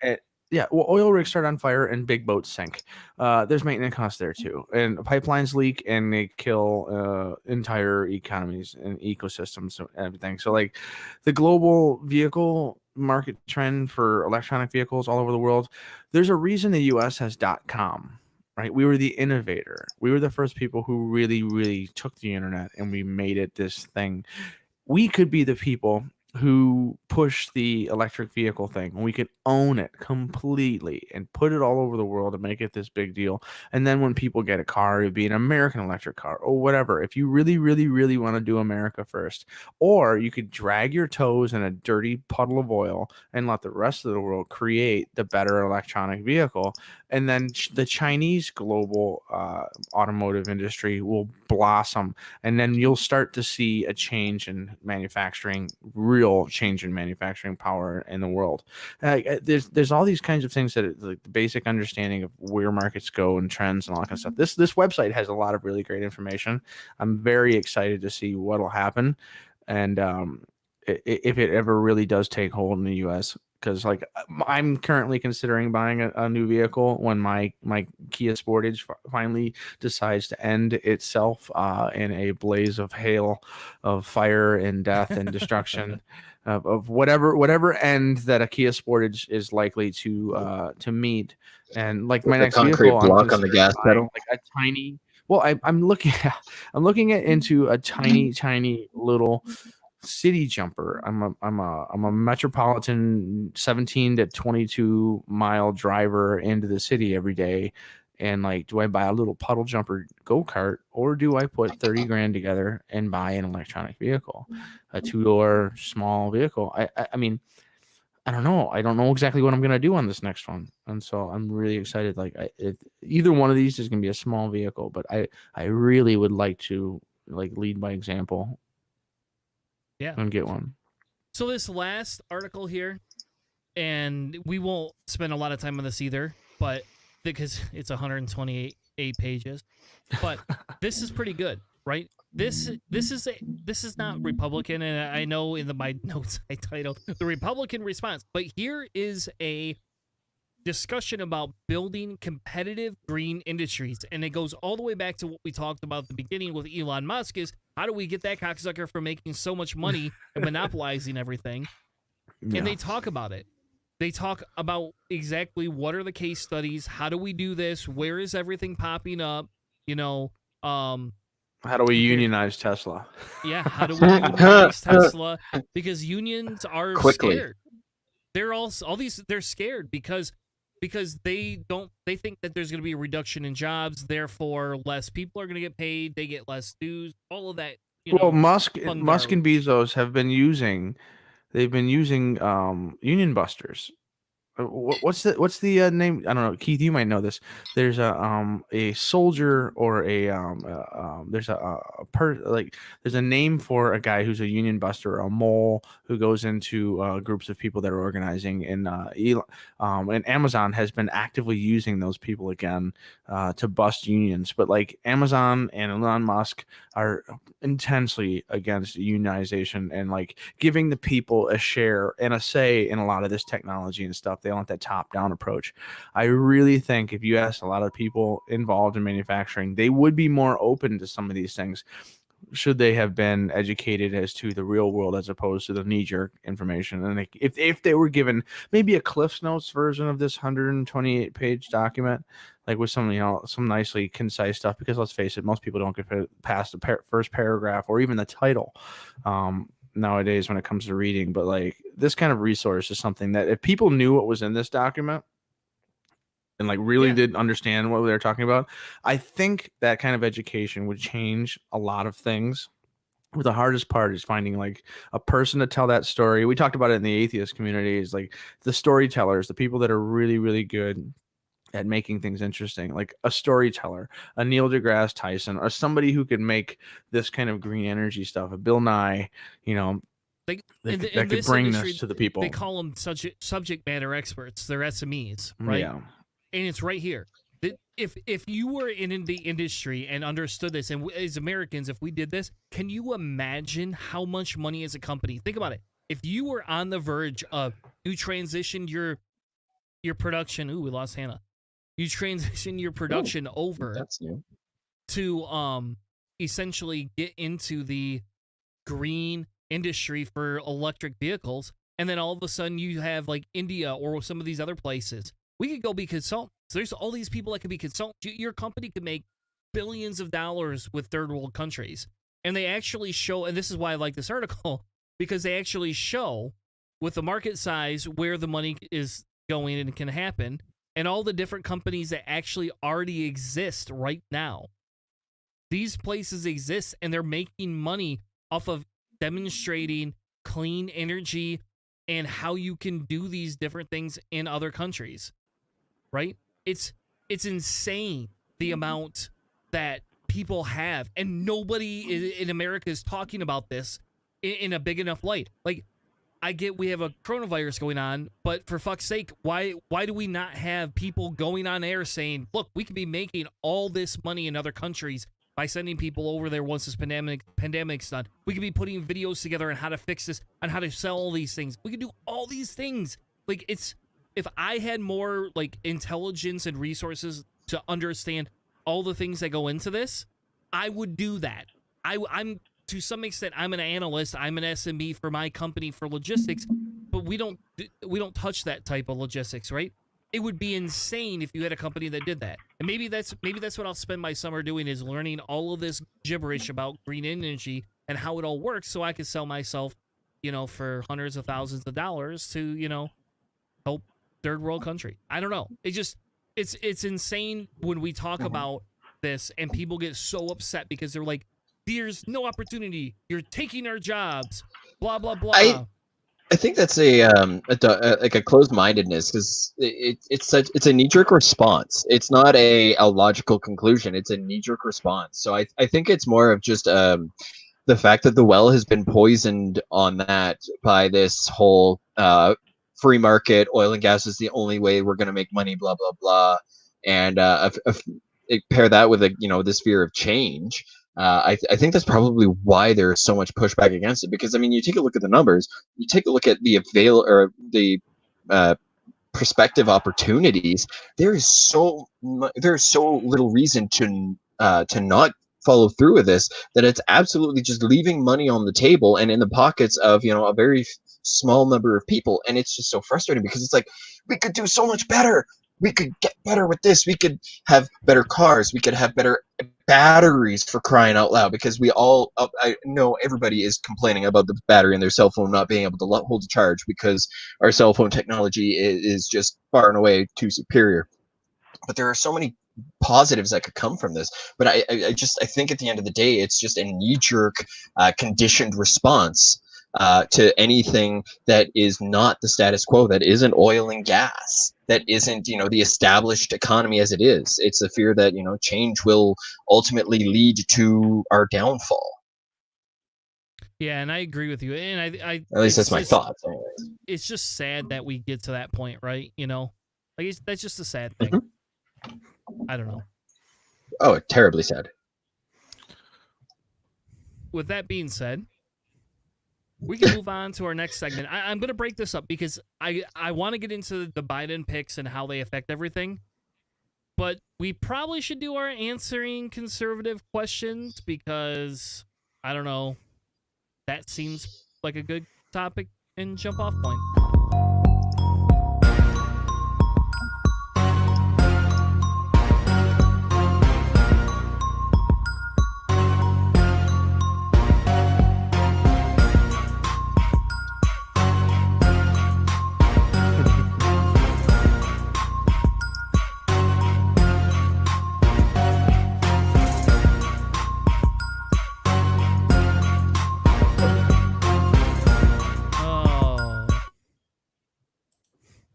Oil rigs start on fire and big boats sink. There's maintenance costs there too, and pipelines leak and they kill entire economies and ecosystems and everything. So, like, the global vehicle market trend for electronic vehicles all over the world, there's a reason the U.S. has .com. Right, we were the innovator. We were the first people who really, really took the internet and we made it this thing. We could be the people who push the electric vehicle thing. We could own it completely and put it all over the world and make it this big deal. And then when people get a car, it'd be an American electric car or whatever. If you really, really, really want to do America first, or you could drag your toes in a dirty puddle of oil and let the rest of the world create the better electronic vehicle. And then the Chinese global automotive industry will blossom. And then you'll start to see a change in manufacturing, real change in manufacturing power in the world. There's all these kinds of things that like the basic understanding of where markets go and trends and all that kind of stuff. This website has a lot of really great information. I'm very excited to see what'll happen, and if it ever really does take hold in the U.S. Because like I'm currently considering buying a new vehicle when my Kia Sportage finally decides to end itself in a blaze of hail, of fire and death and destruction of whatever end that a Kia Sportage is likely to meet. And like my next concrete vehicle, block on the gas pedal, like a tiny. Well, I'm looking into a tiny little city jumper. I'm a metropolitan 17 to 22 mile driver into the city every day. And like, do I buy a little puddle jumper go-kart, or do I put 30 grand together and buy an electronic vehicle, a 2-door small vehicle? I mean, I don't know. I don't know exactly what I'm going to do on this next one. And so I'm really excited. Like either one of these is going to be a small vehicle, but I really would like to like lead by example. Yeah. And get one. So this last article here, and we won't spend a lot of time on this either, but because it's 128 pages, but this is pretty good, right? This is not Republican, and I know in my notes I titled the Republican response, but here is a discussion about building competitive green industries, and it goes all the way back to what we talked about at the beginning with Elon Musk is how do we get that cocksucker from making so much money and monopolizing everything. Yeah. And they talk about it. They talk about exactly what are the case studies, how do we do this, where is everything popping up, how do we unionize Tesla? Yeah, how do we unionize Tesla? Because unions are scared. They're they're scared because they think that there's going to be a reduction in jobs, therefore less people are going to get paid, they get less dues, all of that. Musk and Bezos have been using union busters. What's the name? I don't know. Keith, you might know this. There's a soldier or there's there's a name for a guy who's a union buster, a mole who goes into groups of people that are organizing, and Amazon has been actively using those people again to bust unions. But like Amazon and Elon Musk are intensely against unionization and like giving the people a share and a say in a lot of this technology and stuff. They want that top-down approach. I really think if you ask a lot of people involved in manufacturing, they would be more open to some of these things. should they have been educated as to the real world as opposed to the knee-jerk information? And if they were given maybe a Cliff's Notes version of this 128-page document, like with some, some nicely concise stuff, because let's face it, most people don't get past the first paragraph or even the title nowadays when it comes to reading. But like this kind of resource is something that if people knew what was in this document and like really did understand what they were talking about, I think that kind of education would change a lot of things. But the hardest part is finding like a person to tell that story. We talked about it in the atheist community, is like the storytellers, the people that are really, really good at making things interesting, like a storyteller, a Neil deGrasse Tyson, or somebody who could make this kind of green energy stuff, a Bill Nye, that could bring this to the people. They call them subject matter experts. They're SMEs, right? Yeah. And it's right here. If you were in the industry and understood this, and as Americans, if we did this, can you imagine how much money as a company? Think about it. If you were on the verge of, you transitioned your production. Ooh, we lost Hannah. You transition your production over to essentially get into the green industry for electric vehicles, and then all of a sudden you have like India or some of these other places. We could go be consultants. There's all these people that could be consultants. Your company could make billions of dollars with third world countries. And they actually show, and this is why I like this article, because they actually show with the market size where the money is going and can happen, and all the different companies that actually already exist right now. These places exist, and they're making money off of demonstrating clean energy and how you can do these different things in other countries. Right? It's insane the amount that people have, and nobody in America is talking about this in a big enough light. Like, I get we have a coronavirus going on, but for fuck's sake, why do we not have people going on air saying, look, we could be making all this money in other countries by sending people over there once this pandemic's done. We could be putting videos together on how to fix this, on how to sell all these things. We could do all these things. Like, if I had more like intelligence and resources to understand all the things that go into this, I would do that. I'm to some extent, I'm an analyst. I'm an SME for my company for logistics, but we don't touch that type of logistics, right? It would be insane if you had a company that did that. And maybe that's what I'll spend my summer doing, is learning all of this gibberish about green energy and how it all works, so I can sell myself, for hundreds of thousands of dollars to, help third world country. I don't know. It's insane when we talk about this and people get so upset because they're like, there's no opportunity. You're taking our jobs. Blah blah blah. I think that's a closed-mindedness, because it's a knee-jerk response. It's not a logical conclusion. It's a knee-jerk response. So I think it's more of just the fact that the well has been poisoned on that by this whole free market, oil and gas is the only way we're going to make money, blah blah blah, and pair that with this fear of change. I think that's probably why there's so much pushback against it. Because you take a look at the numbers, you take a look at the prospective opportunities. There's so little reason to not follow through with this, that it's absolutely just leaving money on the table and in the pockets of a very small number of people. And it's just so frustrating, because it's like, we could do so much better. We could get better with this. We could have better cars. We could have better batteries, for crying out loud, because I know everybody is complaining about the battery in their cell phone not being able to hold a charge, because our cell phone technology is just far and away too superior. But there are so many positives that could come from this. But I think at the end of the day, it's just a knee-jerk, conditioned response to anything that is not the status quo, that isn't oil and gas, that isn't the established economy as it is. It's a fear that change will ultimately lead to our downfall. Yeah, and I agree with you. And I at least that's my thoughts. Anyways. It's just sad that we get to that point, right? That's just a sad thing. Mm-hmm. I don't know. Oh, terribly sad. With that being said, we can move on to our next segment. I'm going to break this up because I want to get into the Biden picks and how they affect everything. But we probably should do our answering conservative questions, because I don't know. That seems like a good topic and jump off point.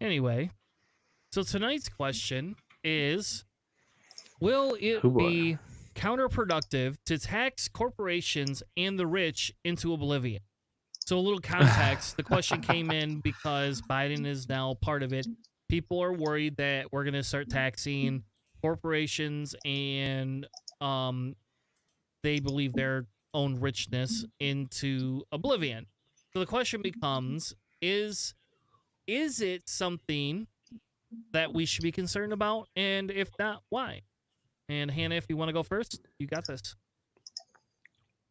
Anyway, so tonight's question is, will it be counterproductive to tax corporations and the rich into oblivion? So a little context, the question came in because Biden is now part of it. People are worried that we're going to start taxing corporations and they believe their own richness into oblivion. So the question becomes, is it something that we should be concerned about? And if not, why? And Hannah, if you want to go first, you got this.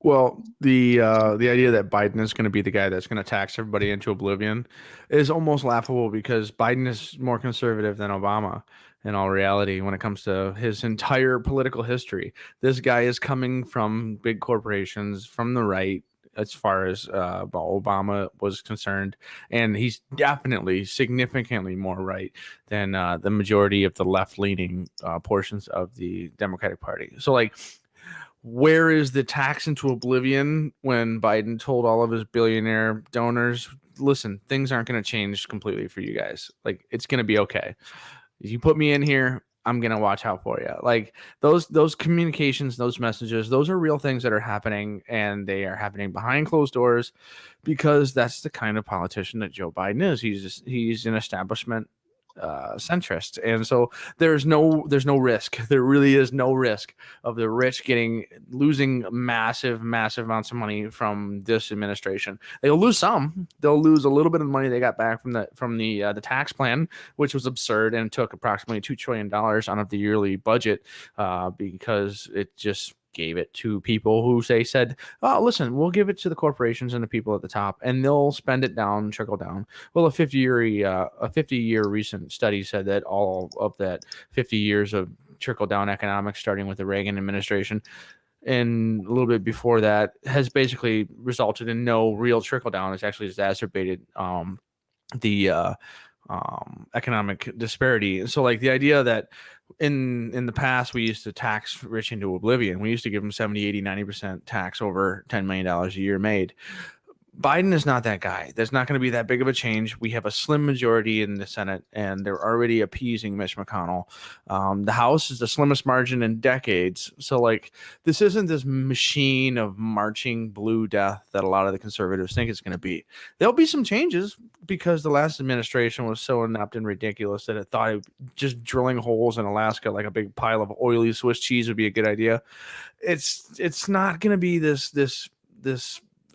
Well, the idea that Biden is going to be the guy that's going to tax everybody into oblivion is almost laughable because Biden is more conservative than Obama in all reality when it comes to his entire political history. This guy is coming from big corporations, from the right, as far as Obama was concerned, and he's definitely significantly more right than the majority of the left-leaning portions of the Democratic Party. So, like, where is the tax into oblivion when Biden told all of his billionaire donors, listen, things aren't going to change completely for you guys. Like, it's going to be okay. If you put me in here, I'm going to watch out for you. Like those communications, those messages, those are real things that are happening, and they are happening behind closed doors because that's the kind of politician that Joe Biden is. He's an establishment centrist, and so there's no risk. There really is no risk of the rich losing massive amounts of money from this administration. They'll lose some. They'll lose a little bit of the money they got back from the tax plan, which was absurd and took approximately $2 trillion out of the yearly budget because it just gave it to people who said, oh, listen, we'll give it to the corporations and the people at the top, and they'll spend it down, trickle down. Well, a 50-year recent study said that all of that 50 years of trickle down economics, starting with the Reagan administration and a little bit before that, has basically resulted in no real trickle down. It's actually exacerbated the economic disparity. So, like, the idea that in the past we used to tax rich into oblivion, we used to give them 70, 80, 90% tax over $10 million a year made. Biden is not that guy. There's not going to be that big of a change. We have a slim majority in the Senate, and they're already appeasing Mitch McConnell. The House is the slimmest margin in decades. So, like, this isn't this machine of marching blue death that a lot of the conservatives think it's going to be. There'll be some changes because the last administration was so inept and ridiculous that it thought just drilling holes in Alaska like a big pile of oily Swiss cheese would be a good idea. It's not going to be this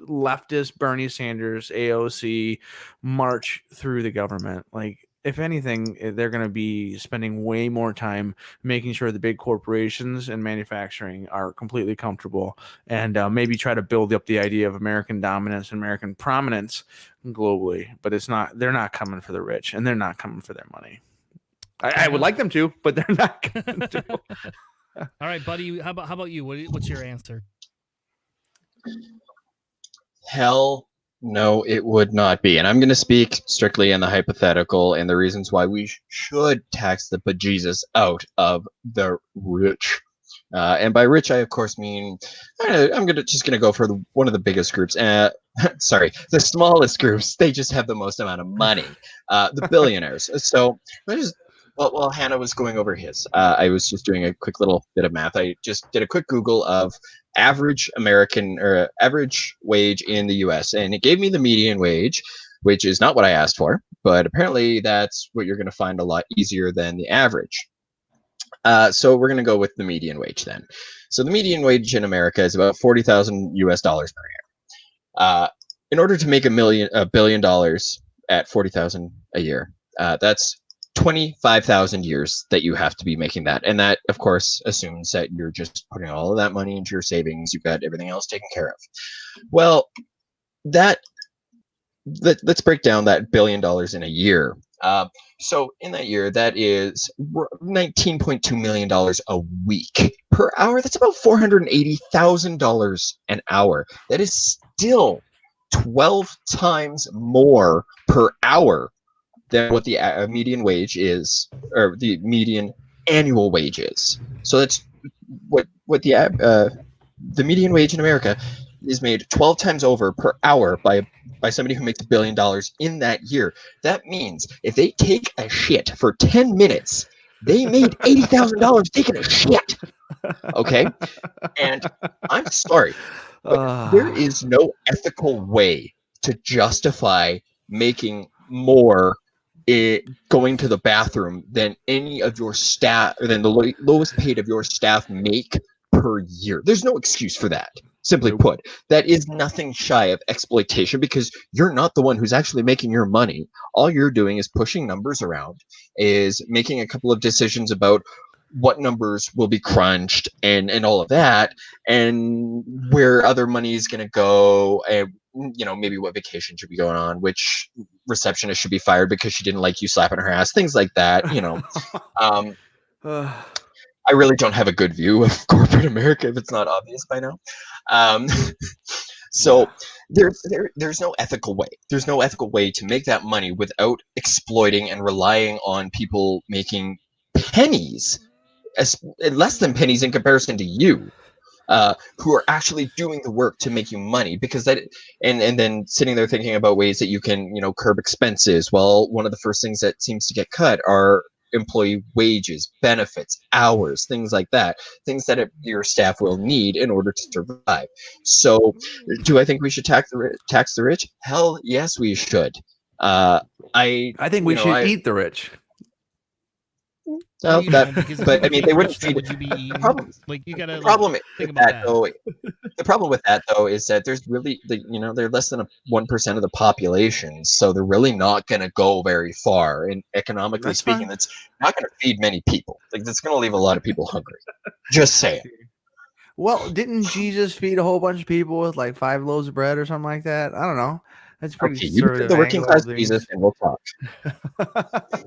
leftist Bernie Sanders AOC march through the government. Like, if anything, they're going to be spending way more time making sure the big corporations and manufacturing are completely comfortable, and maybe try to build up the idea of American dominance and American prominence globally. But they're not coming for the rich, and they're not coming for their money. I would like them to, but they're not going to. All right, buddy. How about you? What's your answer? Hell no, it would not be. And I'm going to speak strictly in the hypothetical and the reasons why we should tax the bejesus out of the rich. And by rich, I of course mean I'm just gonna go for one of the biggest groups. Sorry, the smallest groups. They just have the most amount of money. The billionaires. So while Hannah was going over his, I was just doing a quick little bit of math. I just did a quick Google of average American or average wage in the U.S. and it gave me the median wage, which is not what I asked for, but apparently that's what you're going to find a lot easier than the average. So we're going to go with the median wage then. So the median wage in America is about $40,000 US per year. In order to make $1 billion at $40,000 a year, that's 25,000 years that you have to be making that. And that, of course, assumes that you're just putting all of that money into your savings. You've got everything else taken care of. Well, let's break down that $1 billion in a year. So in that year, that is $19.2 million a week per hour. That's about $480,000 an hour. That is still 12 times more per hour than what the median wage is, or the median annual wage is. So that's what the median wage in America is made 12 times over per hour by somebody who makes $1 billion in that year. That means if they take a shit for 10 minutes, they made $80,000 taking a shit. Okay? And I'm sorry, but there is no ethical way to justify making more going to the bathroom than any of your staff, than the lowest paid of your staff make per year. There's no excuse for that. Simply put, that is nothing shy of exploitation, because you're not the one who's actually making your money. All you're doing is pushing numbers around, is making a couple of decisions about what numbers will be crunched and all of that, and where other money is going to go, and maybe what vacation should be going on, which receptionist should be fired because she didn't like you slapping her ass, things like that. I really don't have a good view of corporate America if it's not obvious by now. So there's no ethical way. There's no ethical way to make that money without exploiting and relying on people making pennies, less than pennies in comparison to you, who are actually doing the work to make you money. Because that, and then sitting there thinking about ways that you can, curb expenses. Well, one of the first things that seems to get cut are employee wages, benefits, hours, things like that, things that your staff will need in order to survive. So do I think we should tax the rich? Hell yes, we should. I think we should eat the rich. Well, but I mean, they wouldn't feed would you be eating? The problem with that though is that there's really they're less than 1% of the population, so they're really not going to go very far. And economically speaking, that's not going to feed many people. That's going to leave a lot of people hungry. Just saying. Well, didn't Jesus feed a whole bunch of people with like 5 loaves of bread or something like that? I don't know. That's pretty conservative. You the working class Jesus, and we'll talk.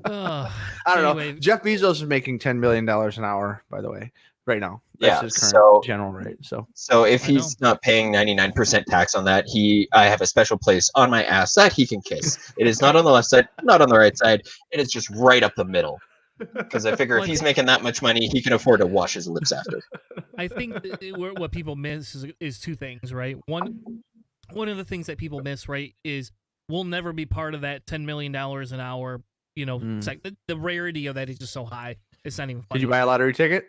I don't know. Jeff Bezos is making $10 million an hour, by the way, right now. That's his current general rate. So if he's not paying 99% tax on that, I have a special place on my ass that he can kiss. It is not on the left side, not on the right side, and it's just right up the middle. Because I figure if he's making that much money, he can afford to wash his lips after. I think what people miss is 2 things, right? One of the things that people miss, right, is we'll never be part of that $10 million an hour. It's like the rarity of that is just so high. It's not even funny. Did you buy a lottery ticket?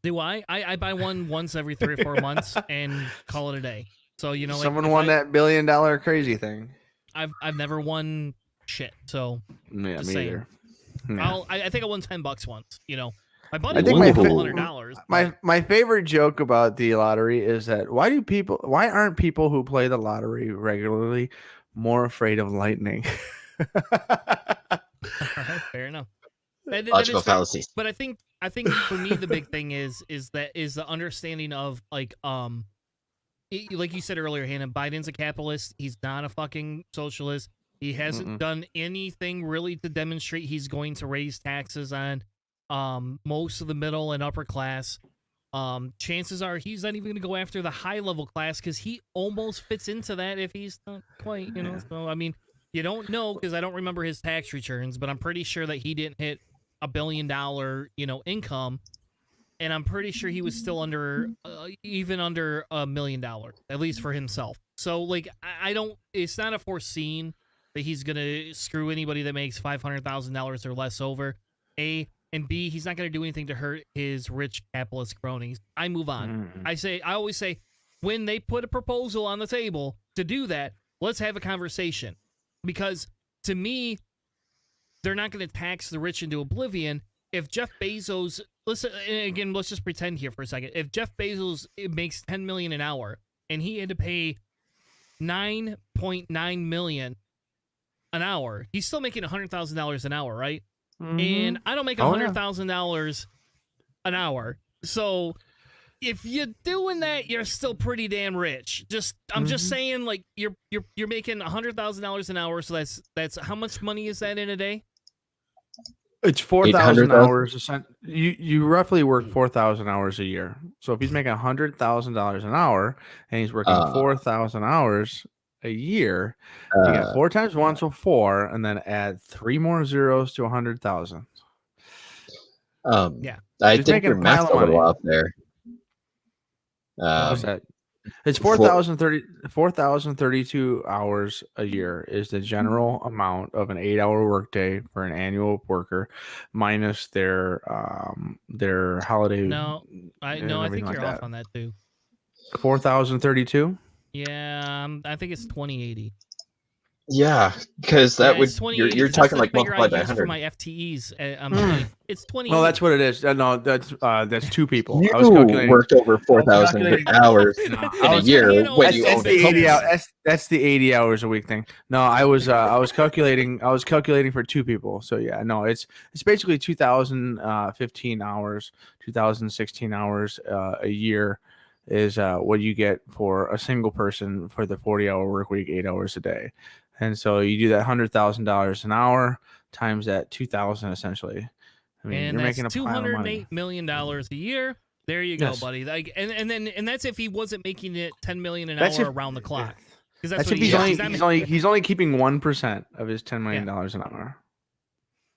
Do I? I buy one once every 3 or 4 months and call it a day. So someone won that $1 billion crazy thing. I've never won shit. So yeah, me either. Yeah. I think I won $10 once. My buddy won $100. My favorite joke about the lottery is that why aren't people who play the lottery regularly more afraid of lightning? All right, fair enough. Logical fallacies. But I think for me the big thing is the understanding of like you said earlier, Hannah, Biden's a capitalist. He's not a fucking socialist. He hasn't done anything really to demonstrate he's going to raise taxes on most of the middle and upper class. Chances are he's not even going to go after the high level class because he almost fits into that if he's not quite, So, I mean, you don't know because I don't remember his tax returns, but I'm pretty sure that he didn't hit $1 billion, income. And I'm pretty sure he was still even under $1 million, at least for himself. So, like, it's not a foreseen that he's going to screw anybody that makes $500,000 or less over. A, and B, he's not going to do anything to hurt his rich capitalist cronies. I move on. I always say, when they put a proposal on the table to do that, let's have a conversation. Because to me, they're not going to tax the rich into oblivion. If Jeff Bezos, let's just pretend here for a second. If Jeff Bezos makes $10 million an hour and he had to pay $9.9 million an hour, he's still making $100,000 an hour, right? Mhm. And I don't make Oh, yeah. $100,000 an hour. So if you're doing that, you're still pretty damn rich. I'm just saying, like, you're making $100,000 an hour. So that's how much money is that in a day? It's 4,000 800,000? hours. You roughly work 4,000 hours a year. So if he's making $100,000 an hour and he's working 4,000 hours a year, you got 4 times 1, so 4, and then add 3 more zeros to 100,000. Yeah. I He's think making your a math's pile a of little money. off there. What's that? It's 4,032 hours a year is the general amount of an 8-hour workday for an annual worker, minus their holiday. No, I think you're off on that too. 4,032. Yeah, I think it's 2080. Yeah, because that would it's 2080, you're 'cause that's talking the like figure multiplied I by use for 100. my FTEs. It's 20. Well, that's what it is. No, that's 2 people. You I was calculating. worked over 4,000 calculating- hours No, in a was year calculating when over you That's owned the a 80 company. that's the 80 hours a week thing. No, I was calculating for 2 people. So yeah, no, it's basically 2,015 hours, 2,016 hours a year is what you get for a single person for the 40-hour work week, 8 hours a day. And so you do that $100,000 an hour times that 2,000 essentially. I mean, and you're that's making a pile of money. $208 million a year. There you go, Yes. buddy. Like, and that's if he wasn't making it $10 million an That's hour if- around the clock. Because That's what if he he's is. he's only keeping 1% of his $10 million an hour.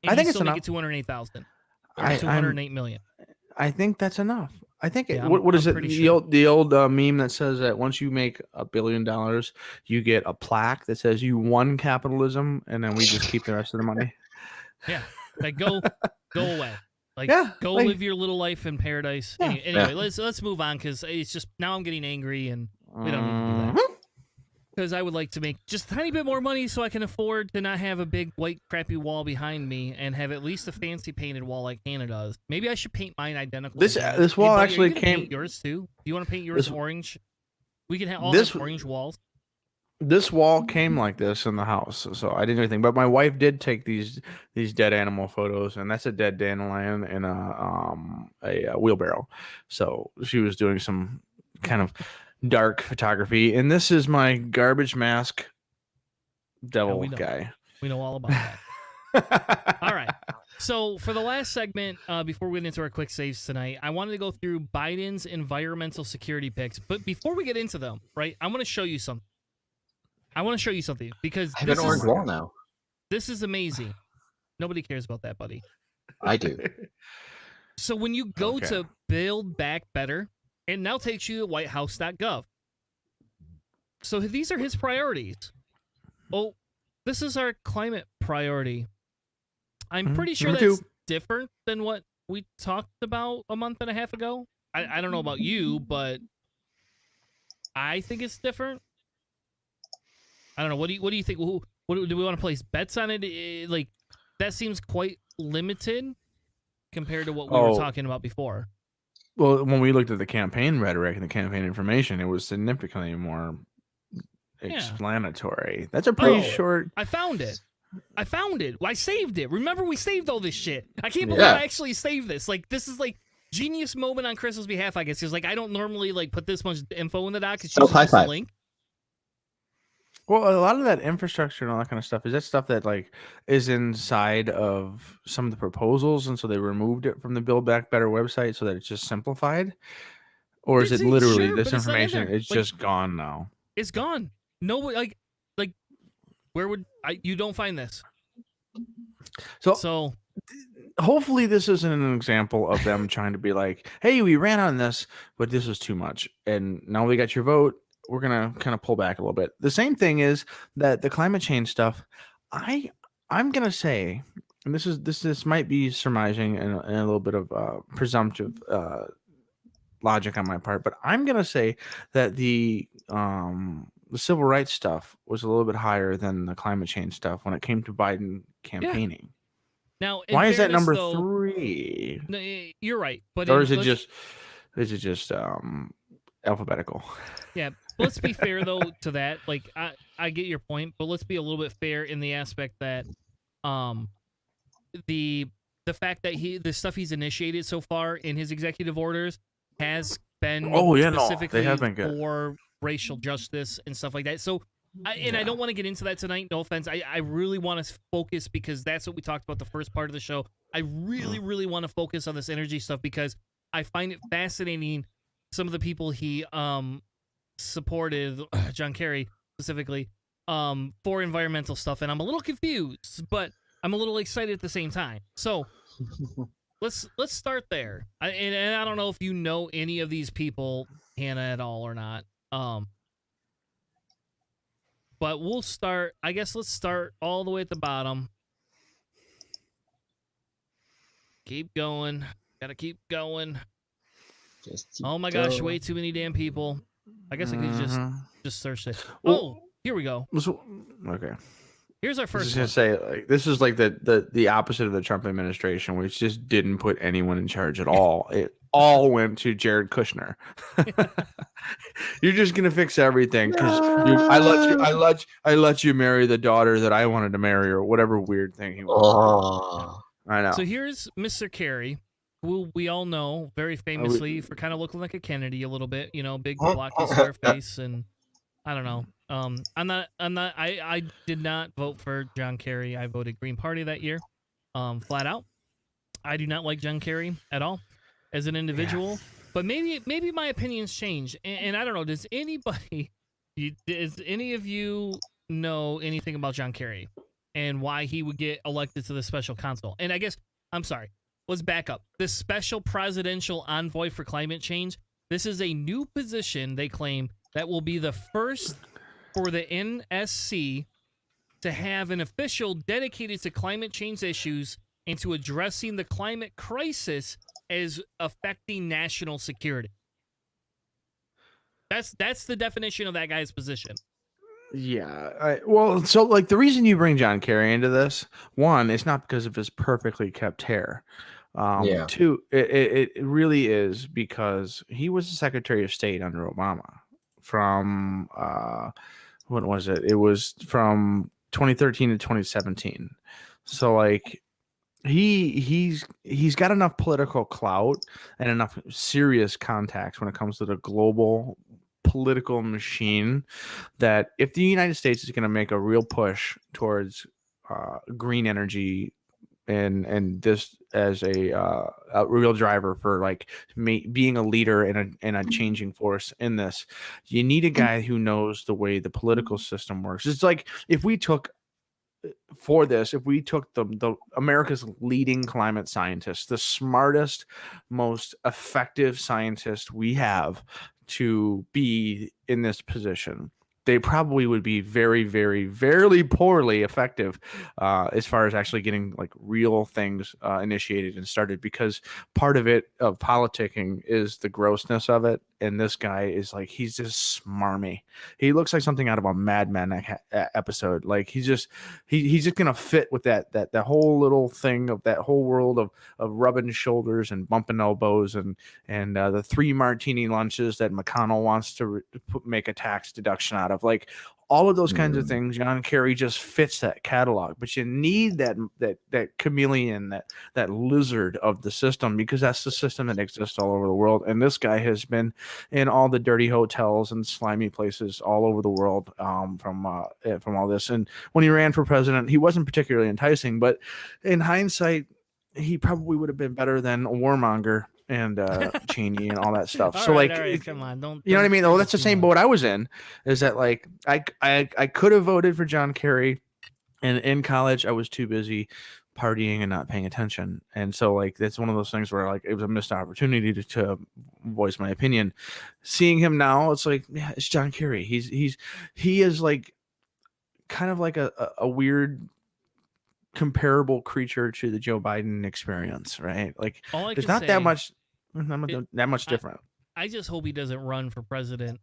And I think he's it's still enough. making 208,000. I- 208 million. I think that's enough. I think Yeah, what is I'm it? pretty The sure. old meme that says that once you make $1 billion, you get a plaque that says you won capitalism, and then we just keep the rest of the money. Yeah, like go away. Like go like- live your little life in paradise. Yeah. Anyway, let's move on because it's just now I'm getting angry and we don't need to do that. Because I would like to make just a tiny bit more money so I can afford to not have a big white crappy wall behind me and have at least a fancy painted wall like Hannah does. Maybe I should paint mine identical. This- to Hannah. this wall buddy, are actually you gonna came- paint yours too. Do you want to paint yours This- orange? We can all this- have orange walls. This wall came like this in the house, so I didn't do anything. But my wife did take these dead animal photos, and that's a dead dandelion in a wheelbarrow. So she was doing some kind of dark photography, and this is my garbage mask devil we know. guy. We know all about that. All right. So for the last segment, before we get into our quick saves tonight, I wanted to go through Biden's environmental security picks. But before we get into them, right, I want to show you something. Because I have an orange wall now. this is amazing. Nobody cares about that, buddy. I do. So when you go Okay. to Build Back Better, it now takes you to whitehouse.gov. So these are his priorities. Oh, this is our climate priority. I'm pretty sure number that's 2. different than what we talked about a month and a half ago. I don't know about you, but I think it's different. I don't know. What do you think? What do we want to place bets on it? Like that seems quite limited compared to what we were talking about before. Well, when we looked at the campaign rhetoric and the campaign information, it was significantly more explanatory. That's a pretty short. I found it. I saved it. Remember, we saved all this shit. I can't believe Yeah. I actually saved this. Like, this is like genius moment on Crystal's behalf, I guess. Because like I don't normally like put this much info in the doc. It's usually high just a five. link. Well, a lot of that infrastructure and all that kind of stuff is that stuff that like is inside of some of the proposals, and so they removed it from the Build Back Better website so that it's just simplified, or is it literally Sure, this but it's not in information? there. It's Like, just gone now. It's gone. No, like where would you don't find this? So Hopefully, this isn't an example of them trying to be like, "Hey, we ran on this, but this was too much, and now we got your vote. We're gonna kind of pull back a little bit." The same thing is that the climate change stuff. I'm gonna say, and this might be surmising and a little bit of presumptive logic on my part, but I'm gonna say that the civil rights stuff was a little bit higher than the climate change stuff when it came to Biden campaigning. now, in Why is that fairness, number though, 3? No, you're right, but Or is it just alphabetical. Yeah, but let's be fair though to that. Like I get your point, but let's be a little bit fair in the aspect that the fact that the stuff he's initiated so far in his executive orders has been specifically they have been good. for racial justice and stuff like that. So I don't want to get into that tonight. No offense. I really want to focus because that's what we talked about the first part of the show. I really, really want to focus on this energy stuff because I find it fascinating. Some of the people he supported, John Kerry specifically, for environmental stuff, and I'm a little confused, but I'm a little excited at the same time. So let's start there. And I don't know if you know any of these people, Hannah, at all or not. But we'll start. I guess let's start all the way at the bottom. Keep going. Gotta keep going. Oh my gosh, way too many damn people. I guess I could just search it. Oh, here we go. Okay. Here's our first. I was gonna say, like, this is like the opposite of the Trump administration, which just didn't put anyone in charge at all. It all went to Jared Kushner. You're just gonna fix everything because I let you marry the daughter that I wanted to marry, or whatever weird thing he was. I know. So here's Mr. Kerry, who we all know very famously for kind of looking like a Kennedy a little bit, big blocky square face, and I don't know. I did not vote for John Kerry. I voted Green Party that year, flat out. I do not like John Kerry at all as an individual, but maybe my opinions change. And I don't know. Does any of you know anything about John Kerry and why he would get elected to the special counsel? And I guess, I'm sorry, let's back up. The special presidential envoy for climate change. This is a new position, they claim, that will be the first for the NSC to have an official dedicated to climate change issues and to addressing the climate crisis as affecting national security. That's the definition of that guy's position. Yeah. So like the reason you bring John Kerry into this, one, it's not because of his perfectly kept hair. Two, it really is because he was the Secretary of State under Obama from what was it? It was from 2013 to 2017. So like he's got enough political clout and enough serious contacts when it comes to the global political machine that if the United States is going to make a real push towards green energy and this as a real driver for like being a leader in a changing force in this, you need a guy who knows the way the political system works. It's like if we took the America's leading climate scientists, the smartest, most effective scientists we have to be in this position, they probably would be very, very, very poorly effective as far as actually getting like real things initiated and started, because part of politicking is the grossness of it. And this guy is like, he's just smarmy. He looks like something out of a Mad Men episode. Like he's just going to fit with that whole little thing of that whole world of rubbing shoulders and bumping elbows and the 3 martini lunches that McConnell wants to make a tax deduction out of. Like all of those kinds of things, John Kerry just fits that catalog. But you need that chameleon, that lizard of the system, because that's the system that exists all over the world. And this guy has been in all the dirty hotels and slimy places all over the world from all this. And when he ran for president, he wasn't particularly enticing, but in hindsight, he probably would have been better than a warmonger and Cheney and all that stuff. All right, come on, don't you know what I mean? Well, that's the same boat I was in. Is that like I could have voted for John Kerry, and in college I was too busy partying and not paying attention, and so like that's one of those things where like it was a missed opportunity to voice my opinion. Seeing him now, it's like, yeah, it's John Kerry. He is like kind of like a weird comparable creature to the Joe Biden experience, right? Like it's not that much different. I just hope he doesn't run for president.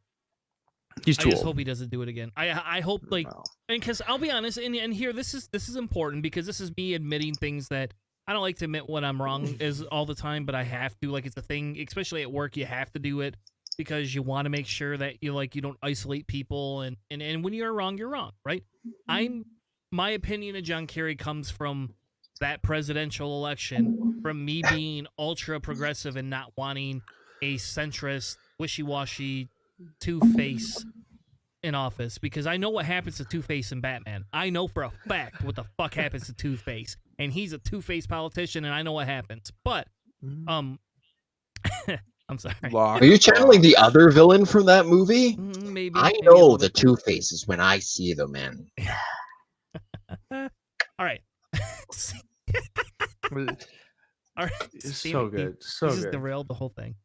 He's too I just old. hope he doesn't do it again. I hope and because I'll be honest, and here this is important because this is me admitting things that I don't like to admit when I'm wrong is all the time, but I have to. Like it's a thing, especially at work, you have to do it. because you want to make sure that you don't isolate people, and when you're wrong, right? My opinion of John Kerry comes from that presidential election, from me being ultra progressive and not wanting a centrist, wishy-washy Two-Face in office, because I know what happens to Two-Face and Batman. I know for a fact what the fuck happens to Two-Face, and he's a Two-Face politician, and I know what happens. But I'm sorry. Are you channeling the other villain from that movie? Maybe I maybe a know little the bit. Two Faces when I see them, man. All right. All right. It's Steve, so good. So he just good. derailed the whole thing.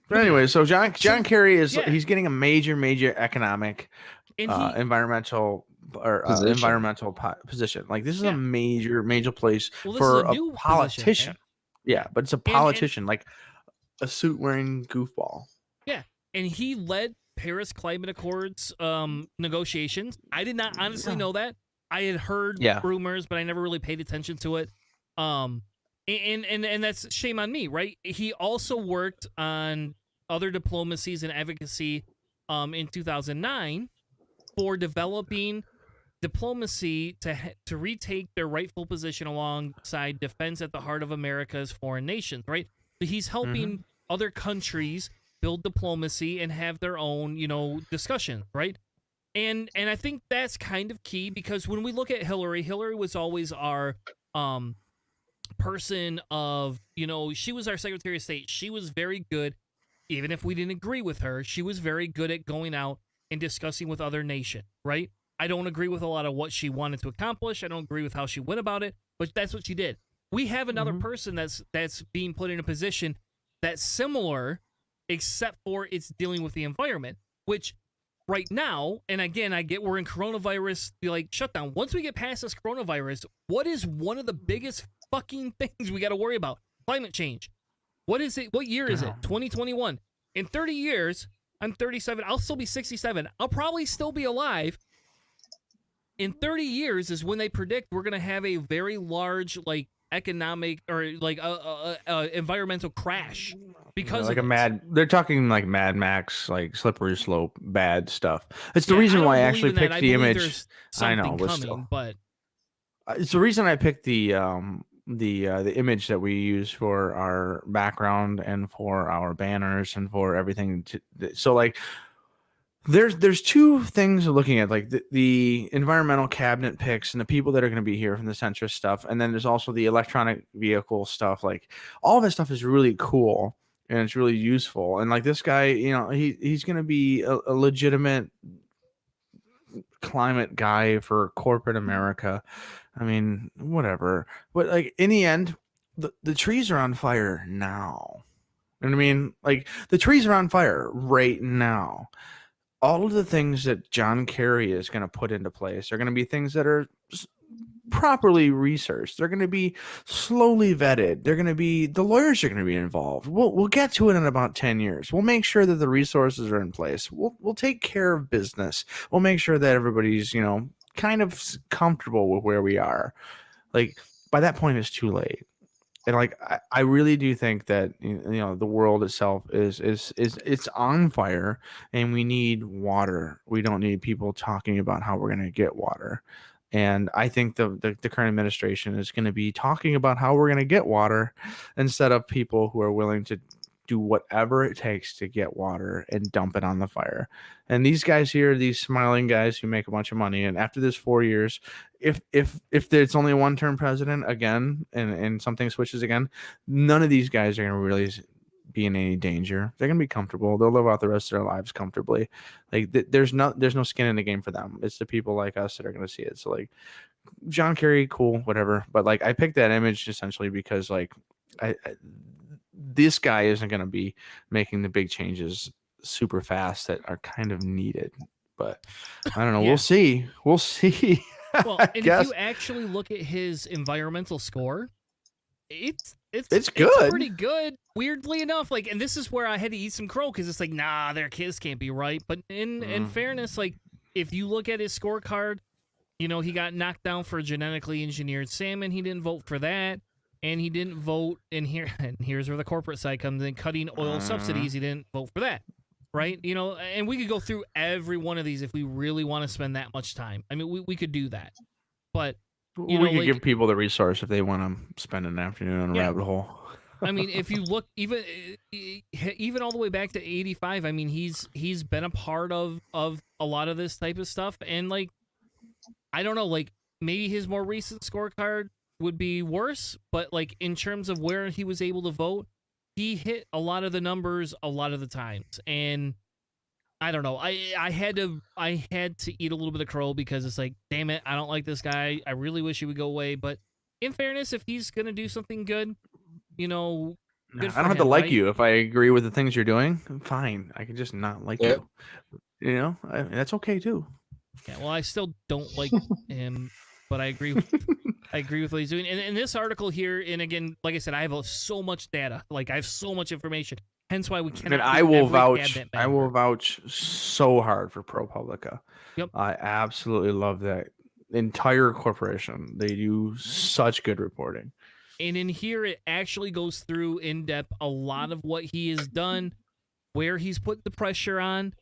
But anyway, so John Kerry is yeah. he's getting a major economic, And he- environmental or Position. environmental position. Like this is Yeah. a major place Well, this for is a a new politician. position, Yeah, but it's a politician, like a suit wearing goofball. Yeah, and he led Paris Climate Accords negotiations. I did not honestly know that. I had heard rumors, but I never really paid attention to it. And that's shame on me, right? He also worked on other diplomacies and advocacy in 2009 for developing diplomacy to retake their rightful position alongside defense at the heart of America's foreign nations, right? So he's helping other countries build diplomacy and have their own, discussion, right? And I think that's kind of key, because when we look at Hillary was always our person of, she was our Secretary of State. She was very good, even if we didn't agree with her, she was very good at going out and discussing with other nations, right? I don't agree with a lot of what she wanted to accomplish. I don't agree with how she went about it, but that's what she did. We have another person that's being put in a position that's similar, except for it's dealing with the environment, which right now, and again, I get we're in coronavirus shutdown. Once we get past this coronavirus, what is one of the biggest fucking things we got to worry about? Climate change. What is it? What year is it? 2021. In 30 years, I'm 37. I'll still be 67. I'll probably still be alive. In 30 years is when they predict we're going to have a very large, economic or environmental crash because they're talking like Mad Max, like slippery slope, bad stuff. It's the Yeah, reason I don't why I believe actually in that. picked I the believe image. there's I know, something but coming, still. but It's the reason I picked the image that we use for our background and for our banners and for everything. There's two things we're looking at, like the environmental cabinet picks and the people that are going to be here from the centrist stuff, and then there's also the electronic vehicle stuff. Like all of that stuff is really cool and it's really useful. And like this guy, he's going to be a legitimate climate guy for corporate America. I mean, whatever. But like in the end, the trees are on fire now. You know what I mean? Like the trees are on fire right now. All of the things that John Kerry is going to put into place are going to be things that are properly researched. They're going to be slowly vetted. They're going to be, the lawyers are going to be involved. We'll get to it in about 10 years. We'll make sure that the resources are in place. We'll take care of business. We'll make sure that everybody's, kind of comfortable with where we are. Like by that point, it's too late. And like I really do think that the world itself is it's on fire, and we need water. We don't need people talking about how we're going to get water. And I think the current administration is going to be talking about how we're going to get water instead of people who are willing to do whatever it takes to get water and dump it on the fire. And these guys here, these smiling guys who make a bunch of money, and after this 4 years, if there's only a one-term president again and something switches again, none of these guys are going to really be in any danger. They're going to be comfortable. They'll live out the rest of their lives comfortably. Like there's no skin in the game for them. It's the people like us that are going to see it. So like John Kerry, cool, whatever. But like I picked that image essentially because like this guy isn't going to be making the big changes super fast that are kind of needed. But I don't know. Yeah. We'll see. We'll see. Well, and if you actually look at his environmental score, it's good. pretty good. Weirdly enough, and this is where I had to eat some crow, because it's like, nah, their kids can't be right. But in fairness, like if you look at his scorecard, he got knocked down for genetically engineered salmon. He didn't vote for that. and he didn't vote. And here's where the corporate side comes in: cutting oil subsidies. He didn't vote for that, right? And we could go through every one of these if we really want to spend that much time. I mean, we could do that, but we could give people the resource if they want to spend an afternoon on a rabbit hole. I mean, if you look even all the way back to 85, I mean, he's been a part of a lot of this type of stuff, and like, I don't know, like maybe his more recent scorecard would be worse, but like in terms of where he was able to vote, he hit a lot of the numbers a lot of the times, and I don't know, I had to eat a little bit of crow because it's like, damn it, I don't like this guy. I really wish he would go away, but in fairness, if he's gonna do something good, good I for don't have him, to like right? you if I agree with the things you're doing. Fine, I can just not like Yep. you. That's okay too. Yeah, well, I still don't like him, but I agree with what he's doing. And in this article here, and again, like I said, I have so much data, like I have so much information. Hence why we cannot. And I will vouch so hard for ProPublica. Yep. I absolutely love that entire corporation. They do such good reporting. And in here, it actually goes through in depth a lot of what he has done, where he's put the pressure on,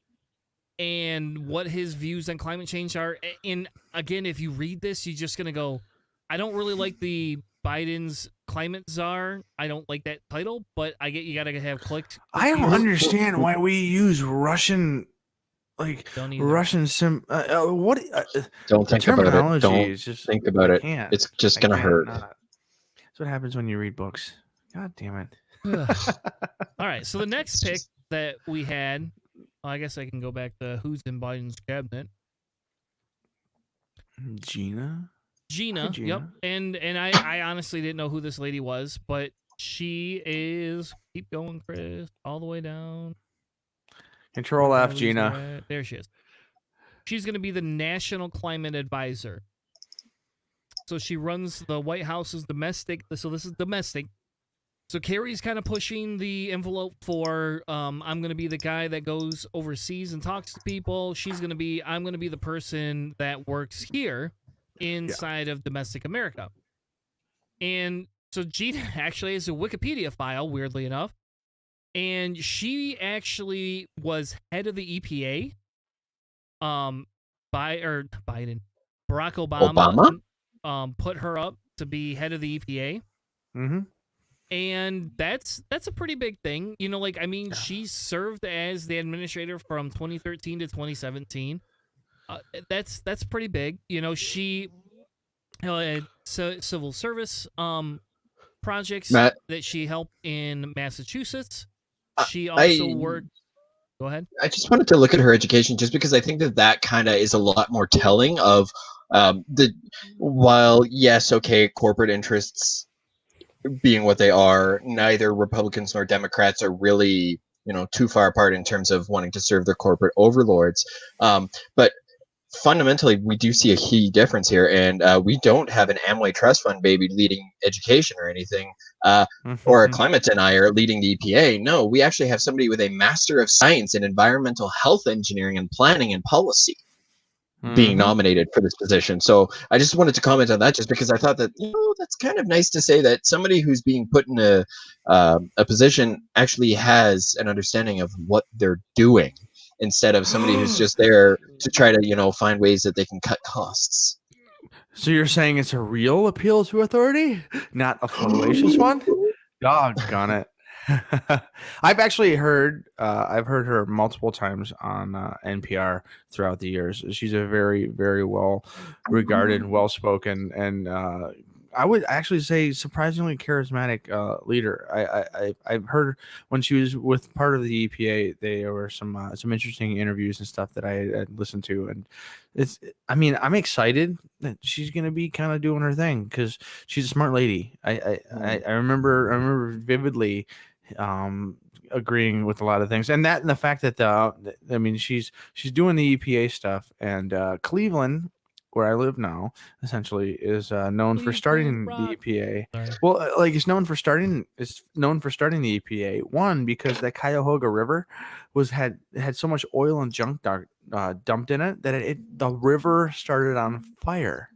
and what his views on climate change are. And again, if you read this, you're just going to go, I don't really like the Biden's climate czar. I don't like that title, but I get you got to have clicked. I don't understand why we use Russian, like Russian what? Don't think about it. Don't just, think about it. Can't. It's just going to hurt. That's what happens when you read books. God damn it. All right. So the next pick that we had, I guess I can go back to who's in Biden's cabinet. Gina. Hi, Gina. Yep. And I honestly didn't know who this lady was, but she is, keep going, Chris, all the way down. Control F, Gina. There she is. She's going to be the National Climate Advisor. So she runs the White House's domestic. So this is domestic. So Kerry's kind of pushing the envelope for, I'm going to be the guy that goes overseas and talks to people. I'm going to be the person that works here inside of domestic America. And so Gina actually has a Wikipedia file, weirdly enough. And she actually was head of the EPA. Biden, Barack Obama? Put her up to be head of the EPA. Mm-hmm. And that's a pretty big thing. She served as the administrator from 2013 to 2017. That's pretty big. She had civil service projects that she helped in Massachusetts. She also worked. Go ahead. I just wanted to look at her education just because I think that kind of is a lot more telling of while yes, okay, corporate interests being what they are, neither Republicans nor Democrats are really, too far apart in terms of wanting to serve their corporate overlords. But fundamentally, we do see a key difference here, and we don't have an Amway trust fund baby leading education or anything, or a climate denier leading the EPA. No, we actually have somebody with a Master of Science in Environmental Health Engineering and Planning and Policy being nominated for this position. So I just wanted to comment on that just because I thought that, that's kind of nice to say that somebody who's being put in a position actually has an understanding of what they're doing instead of somebody who's just there to try to, find ways that they can cut costs. So you're saying it's a real appeal to authority, not a fallacious one? Doggone it. I've actually heard her multiple times on NPR throughout the years. She's a very, very well regarded, well spoken, and I would actually say surprisingly charismatic leader. I've heard when she was with part of the EPA, there were some interesting interviews and stuff that I had listened to, and I'm excited that she's gonna be kind of doing her thing because she's a smart lady. I remember vividly agreeing with a lot of things, and the fact that she's doing the EPA stuff, and Cleveland, where I live now, essentially is known for starting the EPA. Well, it's known for starting the EPA. One, because that Cuyahoga River had so much oil and junk dumped in it that the river started on fire.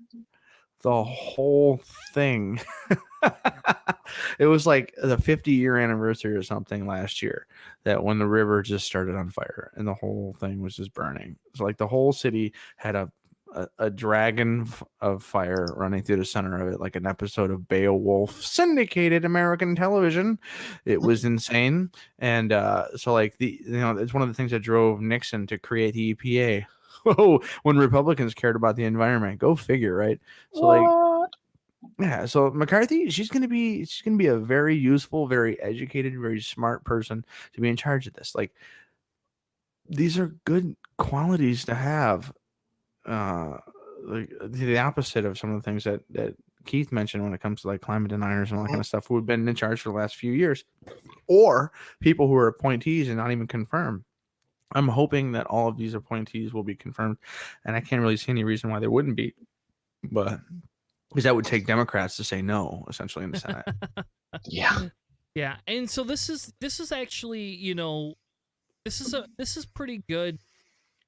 the whole thing. It was like the 50-year anniversary or something last year that when the river just started on fire and the whole thing was just burning. So like the whole city had a dragon of fire running through the center of it, like an episode of Beowulf, syndicated American television. It was insane. And so like it's one of the things that drove Nixon to create the EPA. Oh, when Republicans cared about the environment. Go figure, right? So like, yeah, so McCarthy, she's gonna be a very useful, very educated, very smart person to be in charge of this. Like, these are good qualities to have. Like the opposite of some of the things that Keith mentioned when it comes to like climate deniers and all that kind of stuff, who have been in charge for the last few years, or people who are appointees and not even confirmed. I'm hoping that all of these appointees will be confirmed, and I can't really see any reason why they wouldn't be, but because that would take Democrats to say no, essentially, in the Senate. Yeah, and so this is actually, this is pretty good.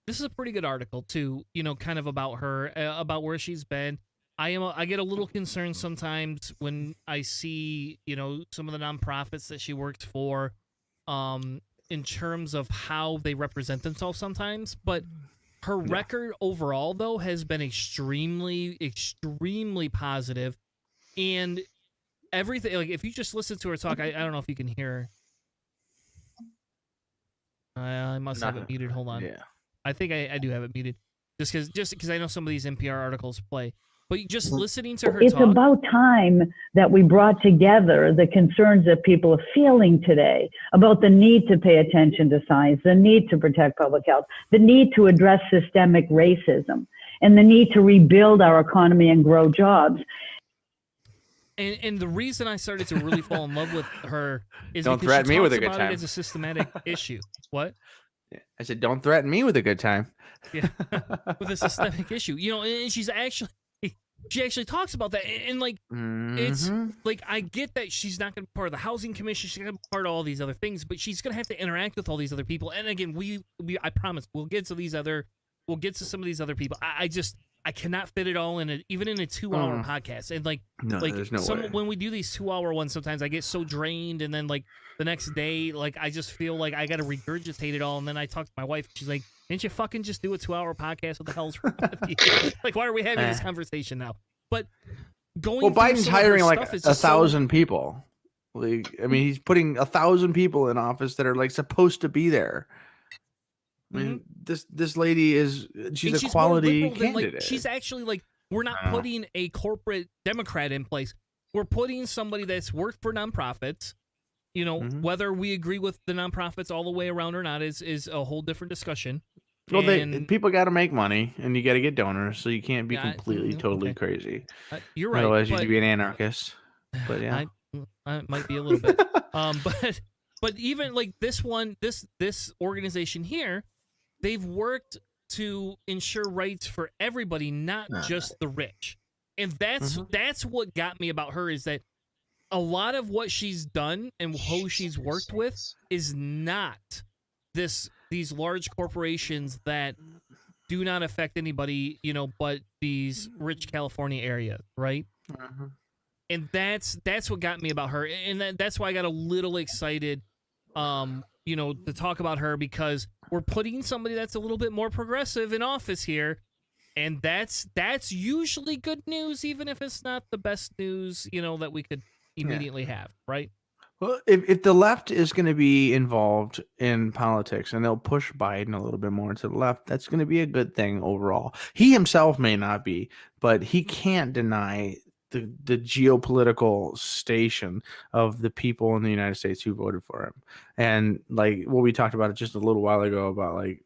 This is a pretty good article too, kind of about her, about where she's been. I get a little concerned sometimes when I see, some of the nonprofits that she works for, in terms of how they represent themselves sometimes, but her record overall, though, has been extremely, extremely positive. And everything, like, if you just listen to her talk, I don't know if you can hear her. I must have it muted. Hold on. Yeah. I think I do have it muted. Just because I know some of these NPR articles play. But just listening to her It's talk. about time that we brought together the concerns that people are feeling today about the need to pay attention to science, the need to protect public health, the need to address systemic racism, and the need to rebuild our economy and grow jobs. And the reason I started to really fall in love with her is Don't because threaten she me with talks a good about time. it as a systematic issue. What? I said, don't threaten me with a good time. Yeah, with a systemic issue. And she actually talks about that. And like, it's like, I get that she's not going to be part of the housing commission. She's going to be part of all these other things, but she's going to have to interact with all these other people. And again, I promise we'll get to some of these other people. I cannot fit it all even in a 2-hour podcast. And there's no way. When we do these 2-hour ones, sometimes I get so drained, and then like the next day, like I just feel like I got to regurgitate it all. And then I talk to my wife. She's like, "Didn't you fucking just do a 2-hour podcast? What the hell's wrong with you? Like, why are we having this conversation now?" But Biden's hiring like 1,000 people. Like, I mean, he's putting 1,000 people in office that are like supposed to be there. I mean, this lady she's a quality candidate. She's actually like, we're not putting a corporate Democrat in place. We're putting somebody that's worked for nonprofits. Whether we agree with the nonprofits all the way around or not is a whole different discussion. Well, people got to make money, and you got to get donors, so you can't be completely, totally crazy. You're right. Otherwise, you'd be an anarchist. But yeah, I might be a little bit. But even like this organization here, they've worked to ensure rights for everybody, not just the rich. And that's what got me about her, is that a lot of what she's done and who she's worked with is not these large corporations that do not affect anybody, but these rich California areas, right? And that's what got me about her, and that's why I got a little excited, to talk about her, because we're putting somebody that's a little bit more progressive in office here, and that's usually good news, even if it's not the best news, that we could immediately have, right? Well, if the left is going to be involved in politics and they'll push Biden a little bit more to the left, that's going to be a good thing overall. He himself may not be, but he can't deny the geopolitical station of the people in the United States who voted for him. And like what we talked about just a little while ago about like,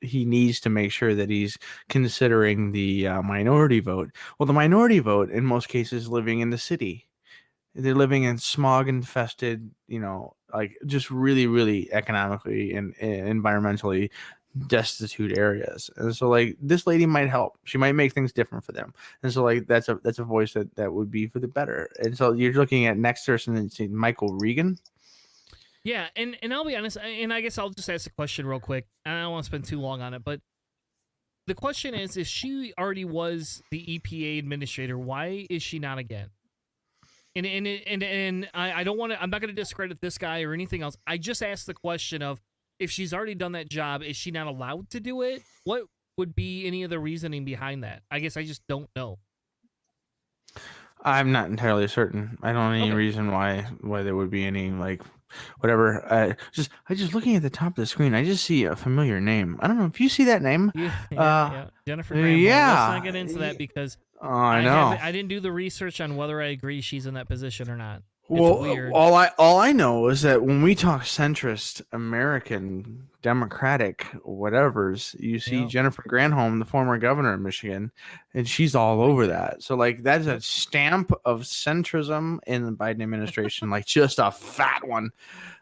he needs to make sure that he's considering the minority vote. Well, the minority vote in most cases living in the city. They're living in smog-infested, like just really, really economically and environmentally destitute areas. And so, like, this lady might help. She might make things different for them. And so, like, that's a voice that would be for the better. And so, you're looking at next person and see Michael Regan. Yeah, and I'll be honest, and I guess I'll just ask a question real quick. I don't want to spend too long on it, but the question is, if she already was the EPA administrator, why is she not again? And I don't want to. I'm not going to discredit this guy or anything else. I just asked the question of, if she's already done that job, is she not allowed to do it? What would be any of the reasoning behind that? I guess I just don't know. I'm not entirely certain. I don't know any reason why there would be any like whatever. I just looking at the top of the screen, I just see a familiar name. I don't know if you see that name. Yeah. Jennifer Granholm. Yeah. Let's not get into that because I know. I didn't do the research on whether I agree she's in that position or not. It's Well, weird. all I know is that when we talk centrist, American, Democratic, whatever's, you see Jennifer Granholm, the former governor of Michigan, and she's all over that. So, like, that's a stamp of centrism in the Biden administration, like just a fat one.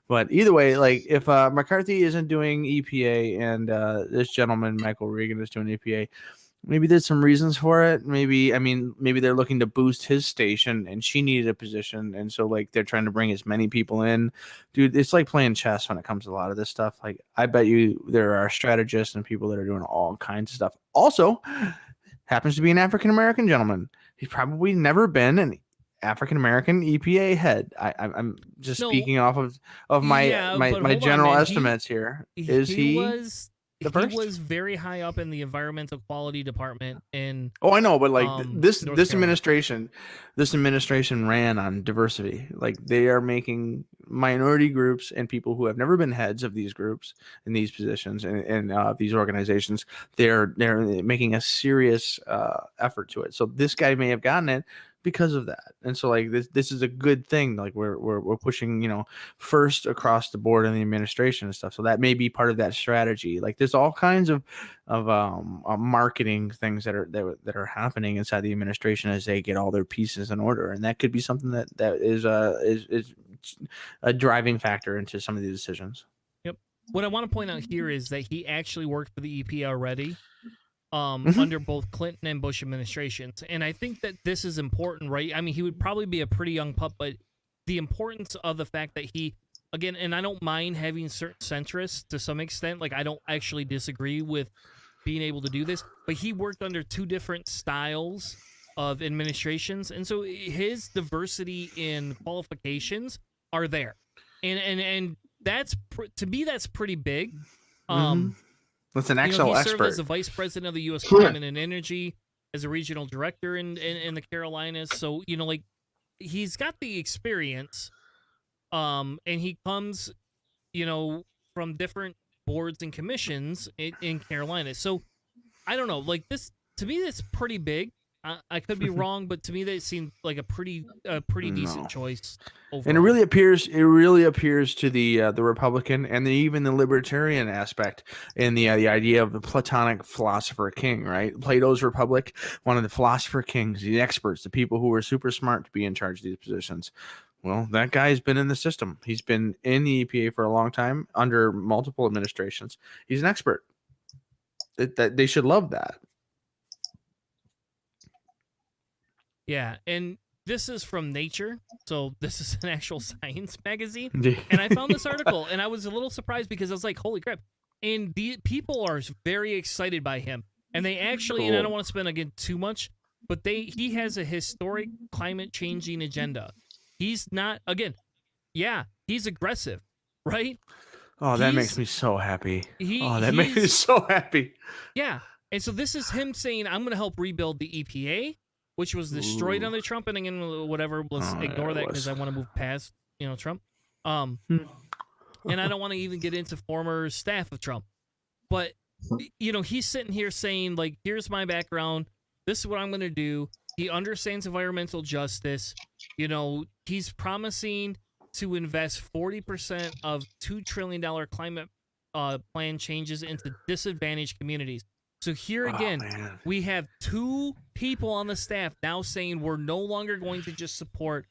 But either way, like, if McCarthy isn't doing EPA and this gentleman, Michael Regan, is doing EPA, maybe there's some reasons for it. Maybe they're looking to boost his station and she needed a position. And so like they're trying to bring as many people in. Dude, it's like playing chess when it comes to a lot of this stuff. Like I bet you there are strategists and people that are doing all kinds of stuff. Also, happens to be an African-American gentleman. He's probably never been an African-American EPA head. I'm just speaking off of my general estimates here. He was very high up in the environmental quality department in I know, but like this North Carolina. administration ran on diversity. Like they are making minority groups and people who have never been heads of these groups in these positions and these organizations, they're making a serious effort to it. So this guy may have gotten it because of that. And so like this is a good thing. Like we're pushing, first across the board in the administration and stuff. So that may be part of that strategy. Like there's all kinds of marketing things that are happening inside the administration as they get all their pieces in order. And that could be something that is a driving factor into some of these decisions. Yep. What I want to point out here is that he actually worked for the EPA already. Under both Clinton and Bush administrations. And I think that this is important, right? I mean, he would probably be a pretty young pup, but the importance of the fact that he, again, and I don't mind having certain centrists to some extent. Like, I don't actually disagree with being able to do this, but he worked under two different styles of administrations. And so his diversity in qualifications are there. And that's, to me, that's pretty big. That's an Excel he expert. served as the vice president of the U.S. Climate and Energy, as a regional director in the Carolinas. So, like, he's got the experience, and he comes, from different boards and commissions in Carolina. So, I don't know. Like, this, to me, that's pretty big. I could be wrong, but to me, that seemed like a pretty decent choice overall. And it really appears to the Republican and even the libertarian aspect in the idea of the Platonic philosopher king, right? Plato's Republic, one of the philosopher kings, the experts, the people who were super smart to be in charge of these positions. Well, that guy's been in the system. He's been in the EPA for a long time under multiple administrations. He's an expert. That they should love that. Yeah, and this is from Nature, so this is an actual science magazine. And I found this article, and I was a little surprised because I was like, holy crap. And the people are very excited by him. And they actually, and I don't want to spend, again, too much, but he has a historic climate-changing agenda. He's not, again, he's aggressive, right? Oh, that makes me so happy. Makes me so happy. Yeah, and so this is him saying, I'm going to help rebuild the EPA, which was destroyed under Trump, and again, whatever, let's ignore that because I want to move past, Trump. And I don't want to even get into former staff of Trump. But, he's sitting here saying, like, here's my background. This is what I'm going to do. He understands environmental justice. He's promising to invest 40% of $2 trillion climate plan changes into disadvantaged communities. So here again, we have two people on the staff now saying we're no longer going to just support,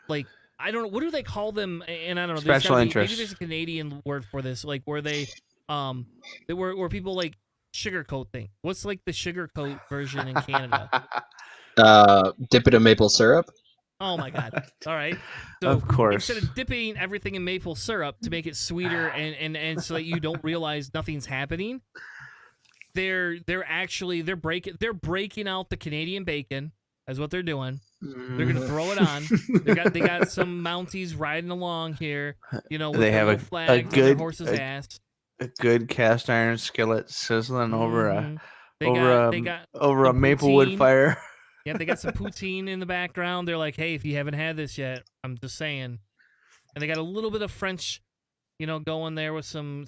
like, I don't know, what do they call them? And I don't know. Special interests. Maybe there's a Canadian word for this, like where they, where people like sugarcoat things. What's like the sugarcoat version in Canada? Dip it in maple syrup. Oh my God! All right. So of course. Instead of dipping everything in maple syrup to make it sweeter and so that you don't realize nothing's happening. they're breaking out the Canadian bacon. That's what they're doing. They're gonna throw it on. They got some Mounties riding along here. You know, with They their have little flags on their horse's ass. a good cast iron skillet sizzling over a some Maplewood poutine. fire. Yeah, they got some poutine in the background. They're like, hey, if you haven't had this yet, I'm just saying. And they got a little bit of French, going there with some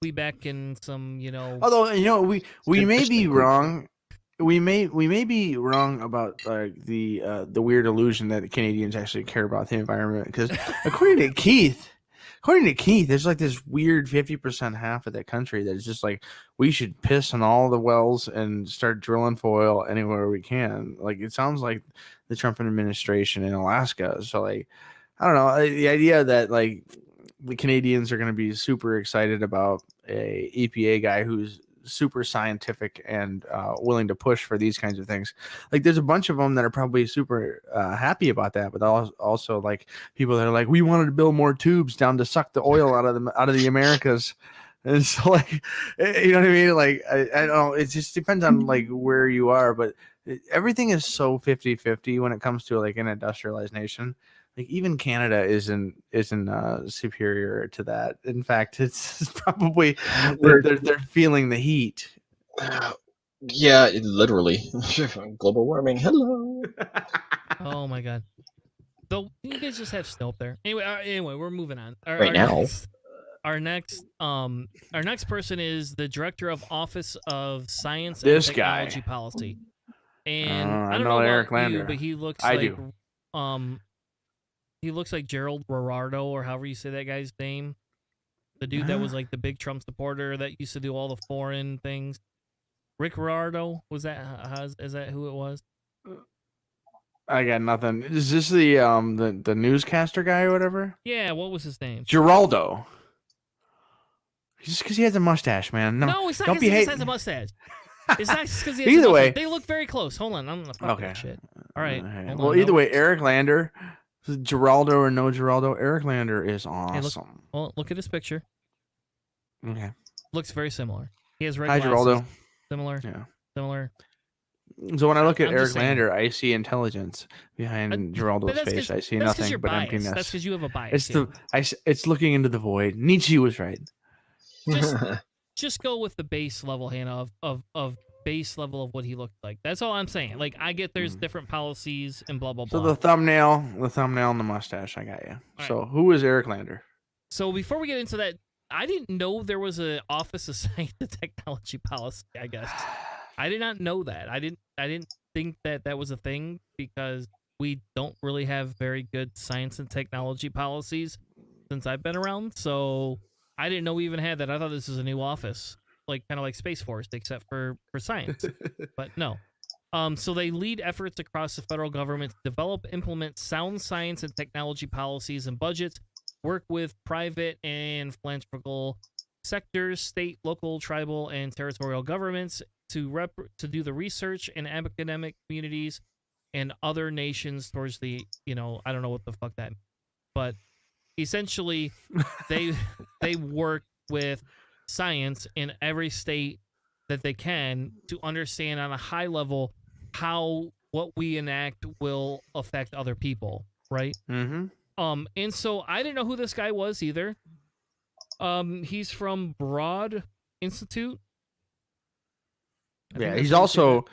Quebec and some, Although we may be Quebec. wrong. We may be wrong about the weird illusion that the Canadians actually care about the environment, because according to Keith, there's like this weird 50% half of the country that is just like, we should piss on all the wells and start drilling for oil anywhere we can. Like, it sounds like the Trump administration in Alaska. So like, I don't know, the idea that like the Canadians are going to be super excited about a EPA guy who's super scientific and willing to push for these kinds of things. Like, there's a bunch of them that are probably super happy about that, but also like people that are like, we wanted to build more tubes down to suck the oil out of the Americas. And so like, you know what I mean? Like, I don't know. It just depends on like where you are, but everything is so 50-50 when it comes to like an industrialized nation. Like, even Canada isn't superior to that. In fact, it's probably they're feeling the heat. Yeah, literally. Global warming. Hello. Oh my god. Though you guys just have snow up there. Anyway, we're moving on. Our next person is the director of Office of Science and Technology Policy. And I don't know Eric about Lander. you, but he looks he looks like Gerald Rorardo, or however you say that guy's name. The dude that was like the big Trump supporter that used to do all the foreign things. Rick Rorardo, is that who it was? I got nothing. Is this the newscaster guy or whatever? Yeah, what was his name? Geraldo. Just because he has a mustache, man. No, it's not because he has a mustache. It's not because he has Either a way, mustache. They look very close. Hold on, I'm gonna fuck that shit. All right. Well, either way, Eric Lander, Geraldo or no Geraldo, Eric Lander is awesome. Look at his picture. Okay. Looks very similar. He has red Hi, glasses. Geraldo. Similar. Yeah. Similar. So when I look at Eric Lander, I see intelligence behind Geraldo's face. I see nothing but emptiness. That's because you have a bias. It's looking into the void. Nietzsche was right. Just go with the base level, Hannah, of base level of what he looked like. That's all I'm saying. Like, I get there's different policies and blah blah blah. So the thumbnail and the mustache, I got you. All so who is Eric Lander? So before we get into that, I didn't know there was an Office of Science and Technology Policy, I guess. I did not know that. I didn't think that was a thing, because we don't really have very good science and technology policies since I've been around. So I didn't know we even had that. I thought this was a new office, like kind of like Space Force, except for science. But no. So they lead efforts across the federal government to develop, implement sound science and technology policies and budgets, work with private and philanthropical sectors, state, local, tribal, and territorial governments to do the research in academic communities and other nations towards the, I don't know what the fuck that means, but essentially they work with science in every state that they can to understand on a high level how what we enact will affect other people, right? Mm-hmm. And so I didn't know who this guy was either. He's from Broad Institute. Yeah, he's also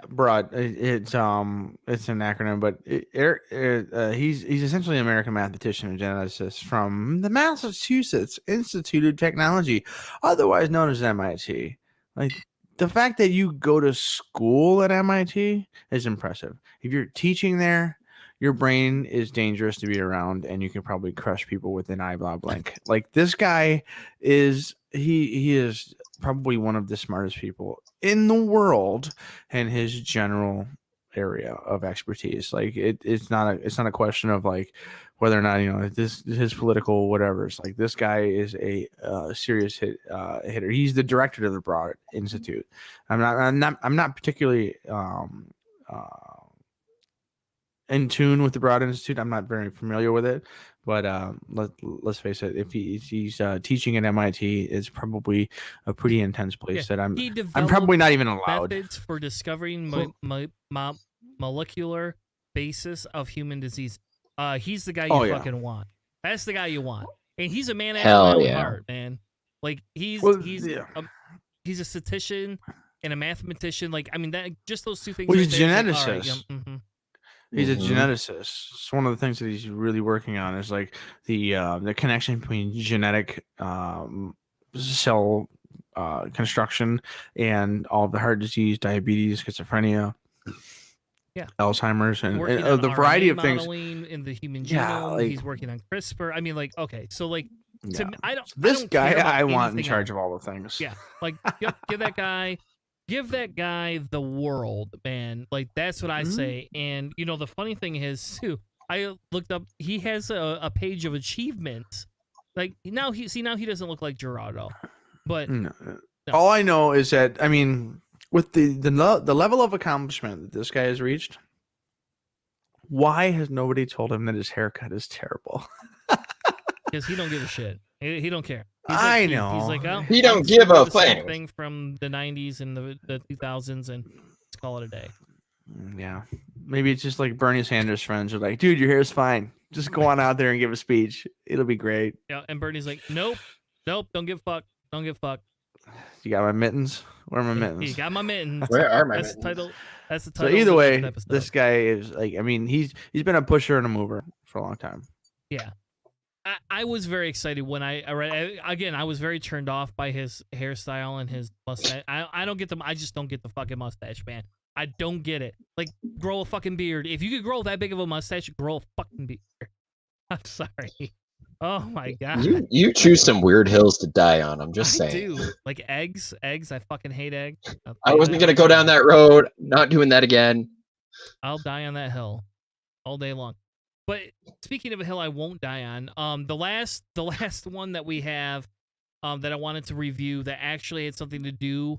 Broad. It's an acronym, but he's essentially an American mathematician and geneticist from the Massachusetts Institute of Technology, otherwise known as MIT. Like, the fact that you go to school at MIT is impressive. If you're teaching there, your brain is dangerous to be around, and you can probably crush people with an eyebrow blink. Like, this guy is he is probably one of the smartest people in the world in his general area of expertise. Like, it's not a question of like whether or not his political whatever. It's like, this guy is a serious hitter. He's the director of the Broad Institute. I'm not particularly in tune with the Broad Institute. I'm not very familiar with it, but let's face it, if he's teaching at MIT, it's probably a pretty intense place that I'm probably not even allowed. Methods for discovering molecular basis of human disease. He's the guy you fucking want. That's the guy you want, and he's a man after my own heart, man. Like he's a statistician and a mathematician. Like I mean, that just those two things. Well, right he's a geneticist. He's a geneticist. It's one of the things that he's really working on is like the connection between genetic cell construction and all of the heart disease, diabetes, schizophrenia, Alzheimer's, and the variety of things. In the human genome, he's working on CRISPR. I mean, like, okay, so like, this guy I want in charge of all the things. Yeah, like give that guy the world, man. Like that's what I say. And you know, the funny thing is too, I looked up. He has a page of achievements. Like now he doesn't look like Gerardo, but no. All I know is that I mean, with the level of accomplishment that this guy has reached, why has nobody told him that his haircut is terrible? Because he don't give a shit. He don't care. I know. He's like, oh, he don't give a thing from the 90s and the 2000s, and let's call it a day. Yeah, maybe it's just like Bernie Sanders' friends are like, dude, your hair's fine. Just go on out there and give a speech. It'll be great. Yeah, and Bernie's like, nope, don't give a fuck. Don't give a fuck. You got my mittens? Where are my mittens? You got my mittens. Where are my mittens? That's the title. So either way, this guy is like, I mean, he's been a pusher and a mover for a long time. Yeah. I was very excited when I read. Again, I was very turned off by his hairstyle and his mustache. I don't get I just don't get the fucking mustache, man. I don't get it. Like, grow a fucking beard. If you could grow that big of a mustache, grow a fucking beard. I'm sorry. Oh my god. You choose some weird hills to die on. I'm just saying. I do. Like eggs. Eggs. I fucking hate eggs. I wasn't gonna go down that road. Not doing that again. I'll die on that hill all day long. But speaking of a hill I won't die on, the last one that we have that I wanted to review that actually had something to do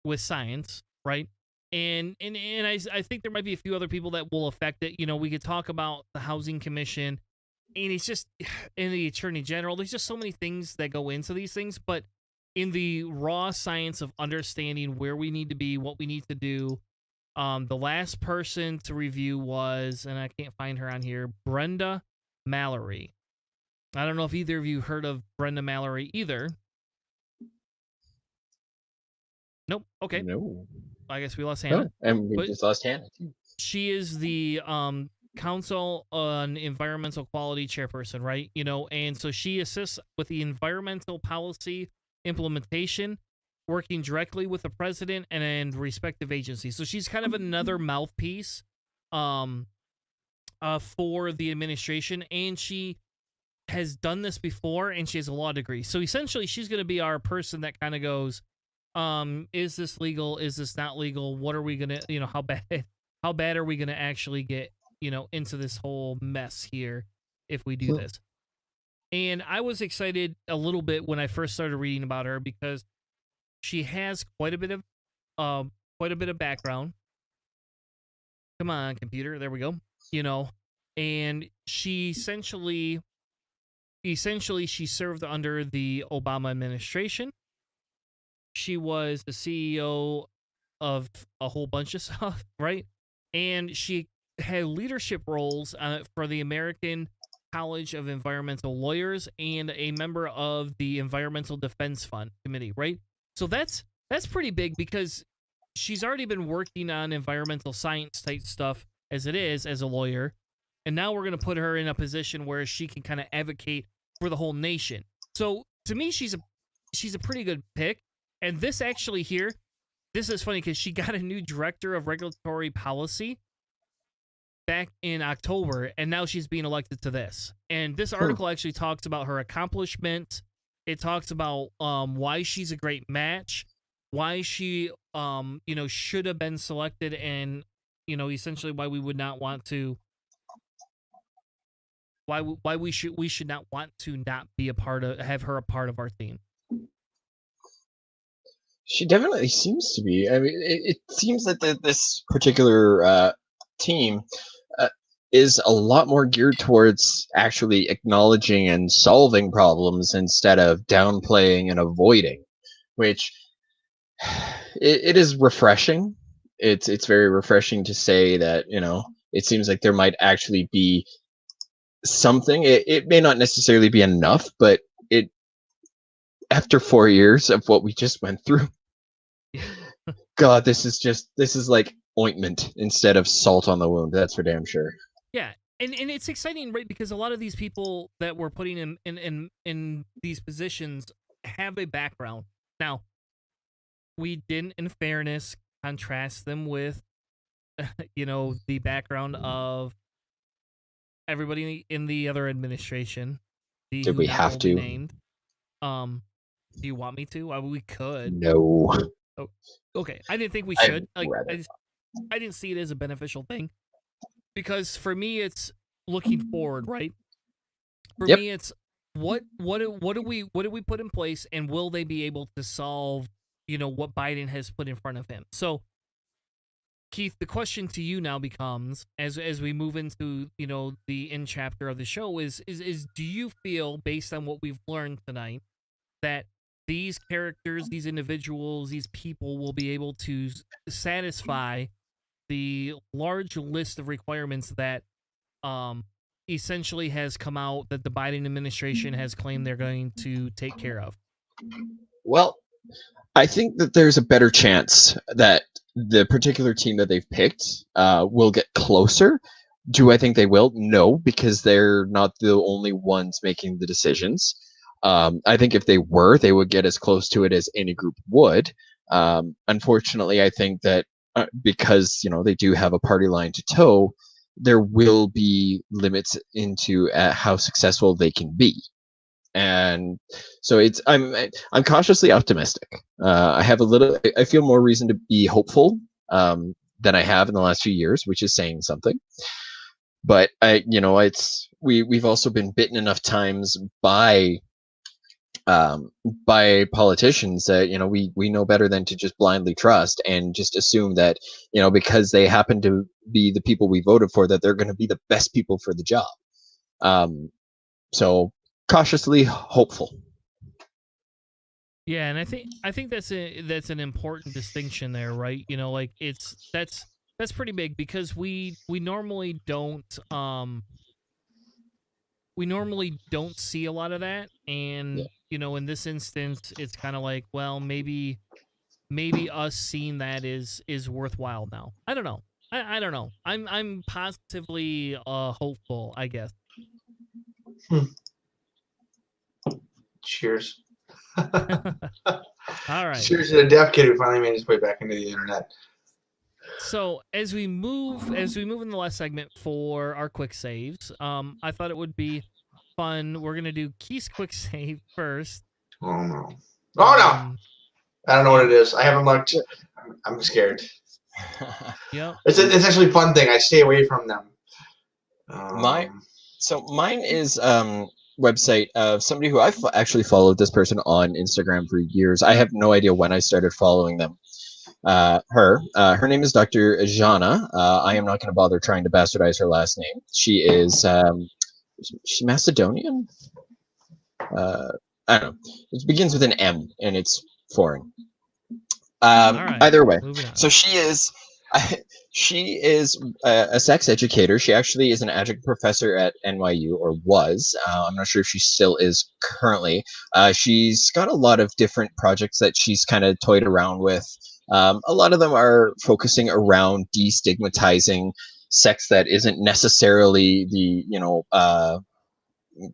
with science, right? And I think there might be a few other people that will affect it. You know, we could talk about the Housing Commission, and it's just in the Attorney General. There's just so many things that go into these things, but in the raw science of understanding where we need to be, what we need to do. The last person to review was, and I can't find her on here, Brenda Mallory. I don't know if either of you heard of Brenda Mallory either. Nope. Okay. No. I guess we lost Hannah. Oh, and we just lost Hannah too. She is the Council on Environmental Quality chairperson, right? You know, and so she assists with the environmental policy implementation, working directly with the president and respective agencies. So she's kind of another mouthpiece for the administration, and she has done this before, and she has a law degree. So essentially, she's going to be our person that kind of goes, is this legal? Is this not legal? What are we going to, you know, how bad are we going to actually get, you know, into this whole mess here if we do this? And I was excited a little bit when I first started reading about her because she has quite a bit of background. Come on, computer. There we go. You know, and she essentially she served under the Obama administration. She was the CEO of a whole bunch of stuff, right? And she had leadership roles for the American College of Environmental Lawyers and a member of the Environmental Defense Fund Committee, right? So that's pretty big because she's already been working on environmental science type stuff as it is as a lawyer. And now we're going to put her in a position where she can kind of advocate for the whole nation. So to me, she's a pretty good pick. And this actually here, this is funny because she got a new director of regulatory policy back in October, and now she's being elected to this. And this article actually talks about her accomplishments. It talks about why she's a great match, why she, you know, should have been selected, and, you know, essentially why we would not want to, why we should not want to not be a part of, have her a part of our team. She definitely seems to be. I mean, it seems that this particular team is a lot more geared towards actually acknowledging and solving problems instead of downplaying and avoiding, which it is refreshing. It's very refreshing to say that, it seems like there might actually be something. It may not necessarily be enough, but it, after 4 years of what we just went through, God, this is like ointment instead of salt on the wound. That's for damn sure. Yeah, and it's exciting, right? Because a lot of these people that we're putting in these positions have a background. Now, we didn't, in fairness, contrast them with, the background of everybody in the other administration. Did we have to? Named. Do you want me to? We could. No. Oh, okay. I didn't think we should. I didn't see it as a beneficial thing, because for me, it's looking forward, right? For me, it's what do we put in place, and will they be able to solve, what Biden has put in front of him? So, Keith, the question to you now becomes, as we move into, the end chapter of the show, is do you feel, based on what we've learned tonight, that these characters, these individuals, these people will be able to satisfy the large list of requirements that essentially has come out that the Biden administration has claimed they're going to take care of? Well, I think that there's a better chance that the particular team that they've picked will get closer. Do I think they will? No, because they're not the only ones making the decisions. I think if they were, they would get as close to it as any group would. Unfortunately, I think that because they do have a party line to toe, there will be limits into how successful they can be. And so I'm cautiously optimistic. I feel more reason to be hopeful than I have in the last few years, which is saying something. But we've also been bitten enough times by politicians that we know better than to just blindly trust and just assume that because they happen to be the people we voted for, that they're going to be the best people for the job. So cautiously hopeful. Yeah, and I think that's an important distinction there, right? That's pretty big, because we normally don't see a lot of that, and in this instance, it's kind of like, well, maybe us seeing that is worthwhile now. I don't know. I don't know. I'm positively hopeful, I guess. Cheers. All right. Cheers to the deaf kid who finally made his way back into the internet. So as we move in the last segment for our quick saves, I thought it would be fun. We're gonna do Keith's quick save first. Oh no! Oh no! I don't know what it is. I haven't looked. I'm scared. Yep. It's actually a fun thing. I stay away from them. Mine is website of somebody who I've actually followed this person on Instagram for years. I have no idea when I started following them. Her name is Dr. Jana. I am not going to bother trying to bastardize her last name. She is she Macedonian? I don't know. It begins with an M and it's foreign. Right. Either way, so she is a sex educator. She actually is an adjunct professor at NYU, or was. I'm not sure if she still is currently. She's got a lot of different projects that she's kind of toyed around with. A lot of them are focusing around destigmatizing sex that isn't necessarily the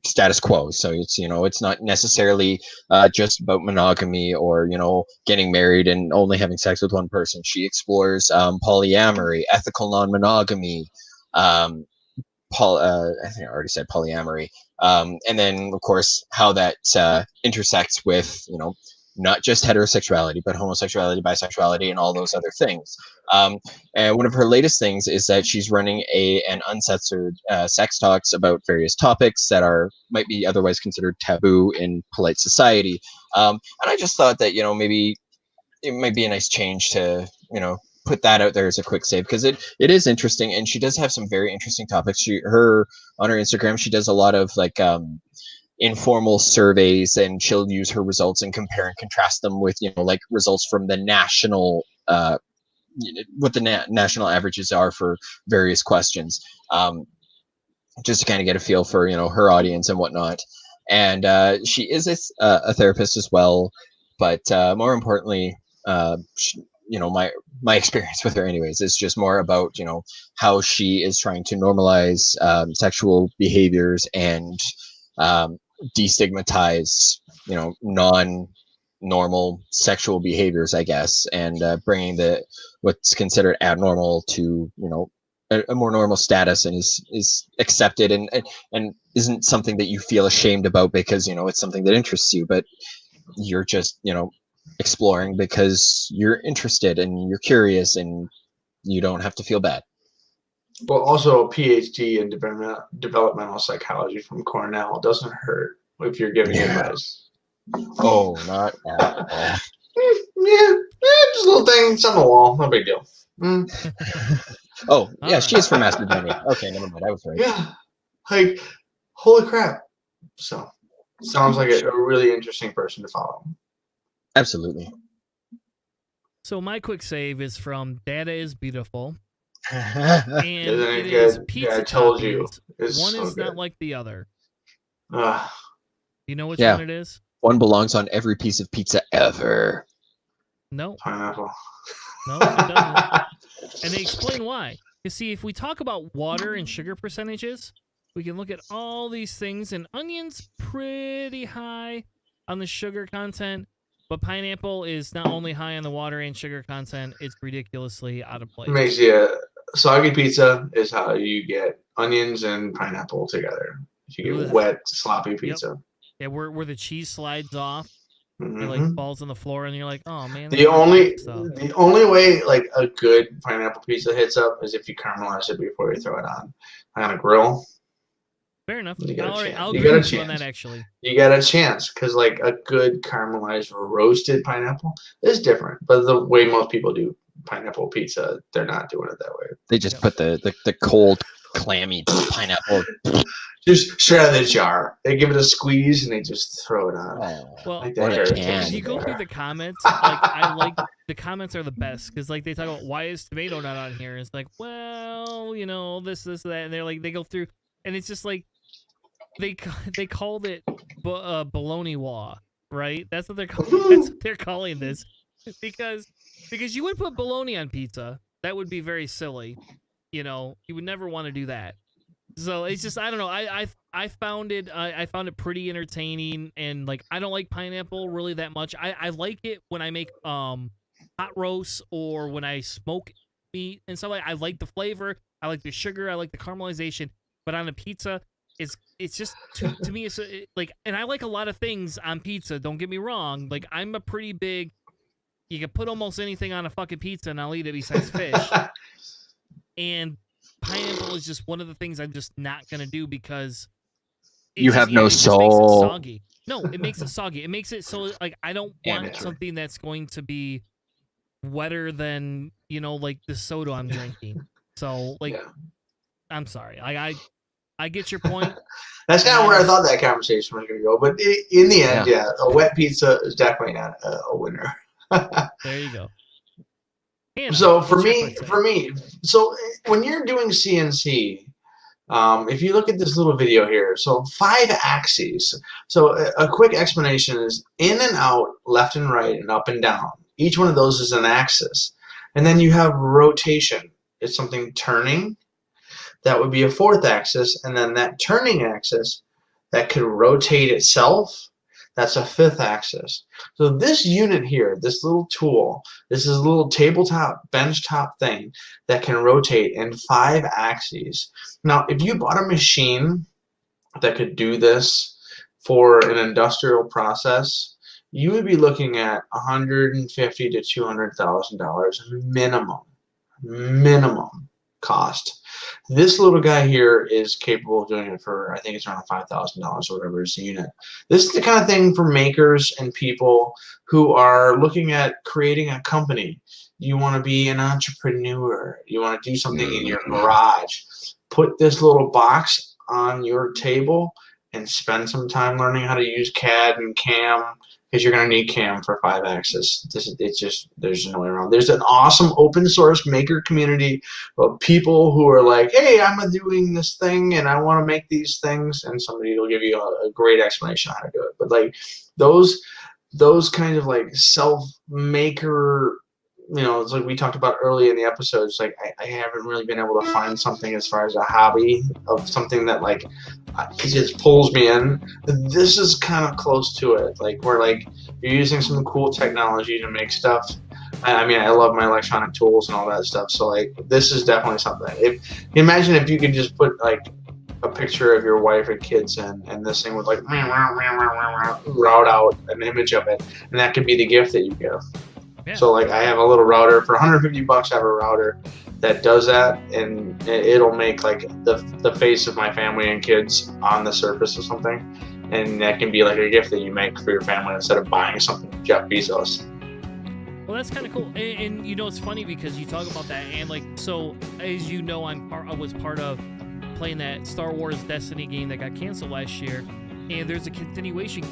status quo. So it's not necessarily just about monogamy or getting married and only having sex with one person. She explores polyamory, ethical non-monogamy. I think I already said polyamory, and then of course how that intersects with not just heterosexuality, but homosexuality, bisexuality, and all those other things. And one of her latest things is that she's running an uncensored sex talks about various topics that might be otherwise considered taboo in polite society. And I just thought that maybe it might be a nice change to put that out there as a quick save because it is interesting, and she does have some very interesting topics. On her Instagram, she does a lot of like informal surveys, and she'll use her results and compare and contrast them with like results from the national what the national averages are for various questions, just to kind of get a feel for her audience and whatnot. And she is a therapist as well, but more importantly, my experience with her anyways is just more about how she is trying to normalize sexual behaviors and destigmatize non-normal sexual behaviors, I guess, and bringing what's considered abnormal to a more normal status, and is accepted and isn't something that you feel ashamed about because it's something that interests you, but you're just exploring because you're interested and you're curious, and you don't have to feel bad. Well, also a PhD in developmental psychology from Cornell doesn't hurt if you're giving advice. Oh, not at all. Yeah, just a little things on the wall, no big deal. Oh, yeah, All she is from Macedonia. Okay, never mind, I was right. Yeah, like holy crap! So sounds like a really interesting person to follow. Absolutely. So my quick save is from Data is Beautiful. And Isn't it it is good? pizza Yeah, I told you. toppings. It's One so is not good. like the other. Ah, You know which Yeah. one it is? One belongs on every piece of pizza ever. No, pineapple. no, it doesn't. And they explain why. You see, if we talk about water and sugar percentages, we can look at all these things, and onion's pretty high on the sugar content, but pineapple is not only high on the water and sugar content, it's ridiculously out of place. Makes you soggy pizza is how you get onions and pineapple together. You get Ugh. wet, sloppy pizza. Yeah, where the cheese slides off, it Mhm. like falls on the floor, and you're like, oh man. The only So, the only way like a good pineapple pizza hits up is if you caramelize it before you throw it on a grill. fair enough. You got a All right, chance. I'll You agree got a with you on chance. that actually. You got a chance because like a good caramelized roasted pineapple is different. But the way most people do pineapple pizza, they're not doing it that way. They just put the cold, clammy pineapple. Just straight out of the jar. They give it a squeeze and they just throw it on. Well, Like what a heritage can. if you go there. through the comments, like I like the comments are the best because like they talk about why is tomato not on here? It's like, well, this, that, and they're like they go through, and it's just like they called it bologna wah, right? That's what they're calling. That's what they're calling this because you would put bologna on pizza. That would be very silly. You would never want to do that. So it's just I don't know. I found it pretty entertaining, and like I don't like pineapple really that much. I like it when I make hot roasts or when I smoke meat and stuff like. I like the flavor. I like the sugar. I like the caramelization. But on a pizza, it's just to me it's like, and I like a lot of things on pizza. Don't get me wrong. Like I'm a pretty big. You can put almost anything on a fucking pizza, and I'll eat it besides fish. And pineapple is just one of the things I'm just not gonna do because You have no it just soul. makes it soggy. No, it makes it soggy. It makes it so like I don't want Amateur. something that's going to be wetter than like the soda I'm drinking. So like, Yeah. I'm sorry. I get your point. That's kind of where I thought that conversation was going to go. But in the end, yeah, a wet pizza is definitely not a winner. There you go. Hannah, So for what's your me, quick take? so when you're doing CNC, if you look at this little video here, so 5 axes. So a quick explanation is in and out, left and right, and up and down. Each one of those is an axis. And then you have rotation. It's something turning. That would be a 4th axis. And then that turning axis that could rotate itself, that's a 5th axis. So this unit here, this little tool, this is a little tabletop, benchtop thing that can rotate in 5 axes. Now, if you bought a machine that could do this for an industrial process, you would be looking at $150,000 to $200,000 minimum cost. This little guy here is capable of doing it for, I think it's around $5,000 or whatever is the unit. This is the kind of thing for makers and people who are looking at creating a company. You want to be an entrepreneur. You want to do something in your garage. Put this little box on your table and spend some time learning how to use CAD and CAM, because you're going to need CAM for 5-axis. It's just, there's no way around. There's an awesome open source maker community of people who are like, hey, I'm doing this thing and I want to make these things, and somebody will give you a great explanation on how to do it. But like those kinds of like self-maker, you know, it's like we talked about early in the episodes, like I haven't really been able to find something as far as a hobby of something that like it just pulls me in. This is kind of close to it, like where like you're using some cool technology to make stuff. I mean, I love my electronic tools and all that stuff, so like this is definitely something. Imagine if you could just put like a picture of your wife and kids and this thing would like route out an image of it, and that could be the gift that you give. Yeah. So like I have a little router for $150. I have a router that does that, and it'll make like the face of my family and kids on the surface of something, and that can be like a gift that you make for your family instead of buying something from Jeff Bezos. Well, that's kind of cool, and you know it's funny because you talk about that, and like so as you know, I was part of playing that Star Wars Destiny game that got canceled last year. And there's a continuation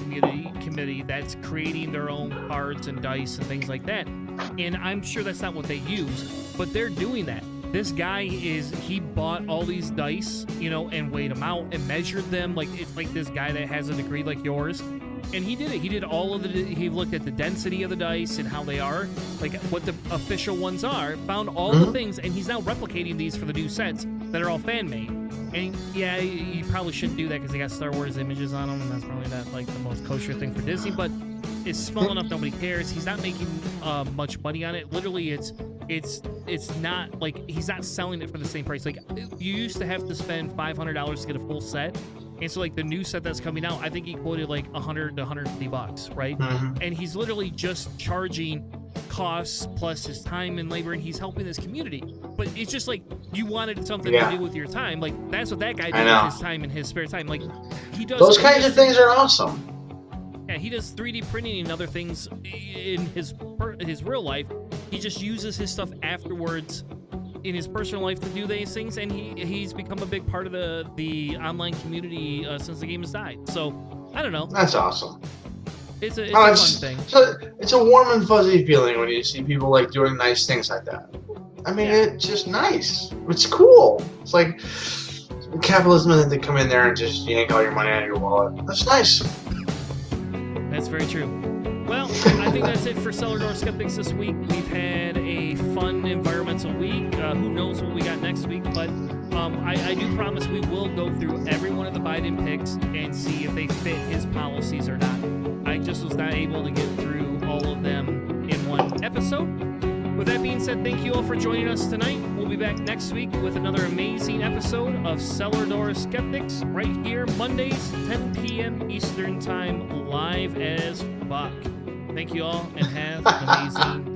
committee that's creating their own cards and dice and things like that. And I'm sure that's not what they use, but they're doing that. This guy he bought all these dice, you know, and weighed them out and measured them. Like it's like this guy that has a degree like yours. And he did it. He did all of he looked at the density of the dice and how they are, like what the official ones are, found all the things, and he's now replicating these for the new sets that are all fan-made. And yeah, you probably shouldn't do that because they got Star Wars images on them, and that's probably not like the most kosher thing for Disney, but it's small enough nobody cares. He's not making much money on it. Literally, it's not like he's not selling it for the same price. Like you used to have to spend $500 to get a full set. And so, like, the new set that's coming out, I think he quoted, like, $100 to $150, right? Mm-hmm. And he's literally just charging costs plus his time and labor, and he's helping this community. But it's just, like, you wanted something to do with your time. Like, that's what that guy did with his time and his spare time. Like, he does... Those kinds of things are awesome. Yeah, he does 3D printing and other things in his real life. He just uses his stuff afterwards in his personal life to do these things, and he's become a big part of the online community since the game has died. So I don't know. That's awesome. It's a fun thing. It's a warm and fuzzy feeling when you see people like doing nice things like that. I mean, it's just nice. It's cool. It's like capitalism that they come in there and just yank all your money out of your wallet. That's nice. That's very true. Well, I think that's it for Cellar Door Skeptics this week. We've had a fun environmental week. Who knows what we got next week, but I do promise we will go through every one of the Biden picks and see if they fit his policies or not. I just was not able to get through all of them in one episode. With that being said, thank you all for joining us tonight. We'll be back next week with another amazing episode of Cellar Door Skeptics right here, Mondays, 10 p.m. Eastern Time, live as fuck. Thank you all, and have an amazing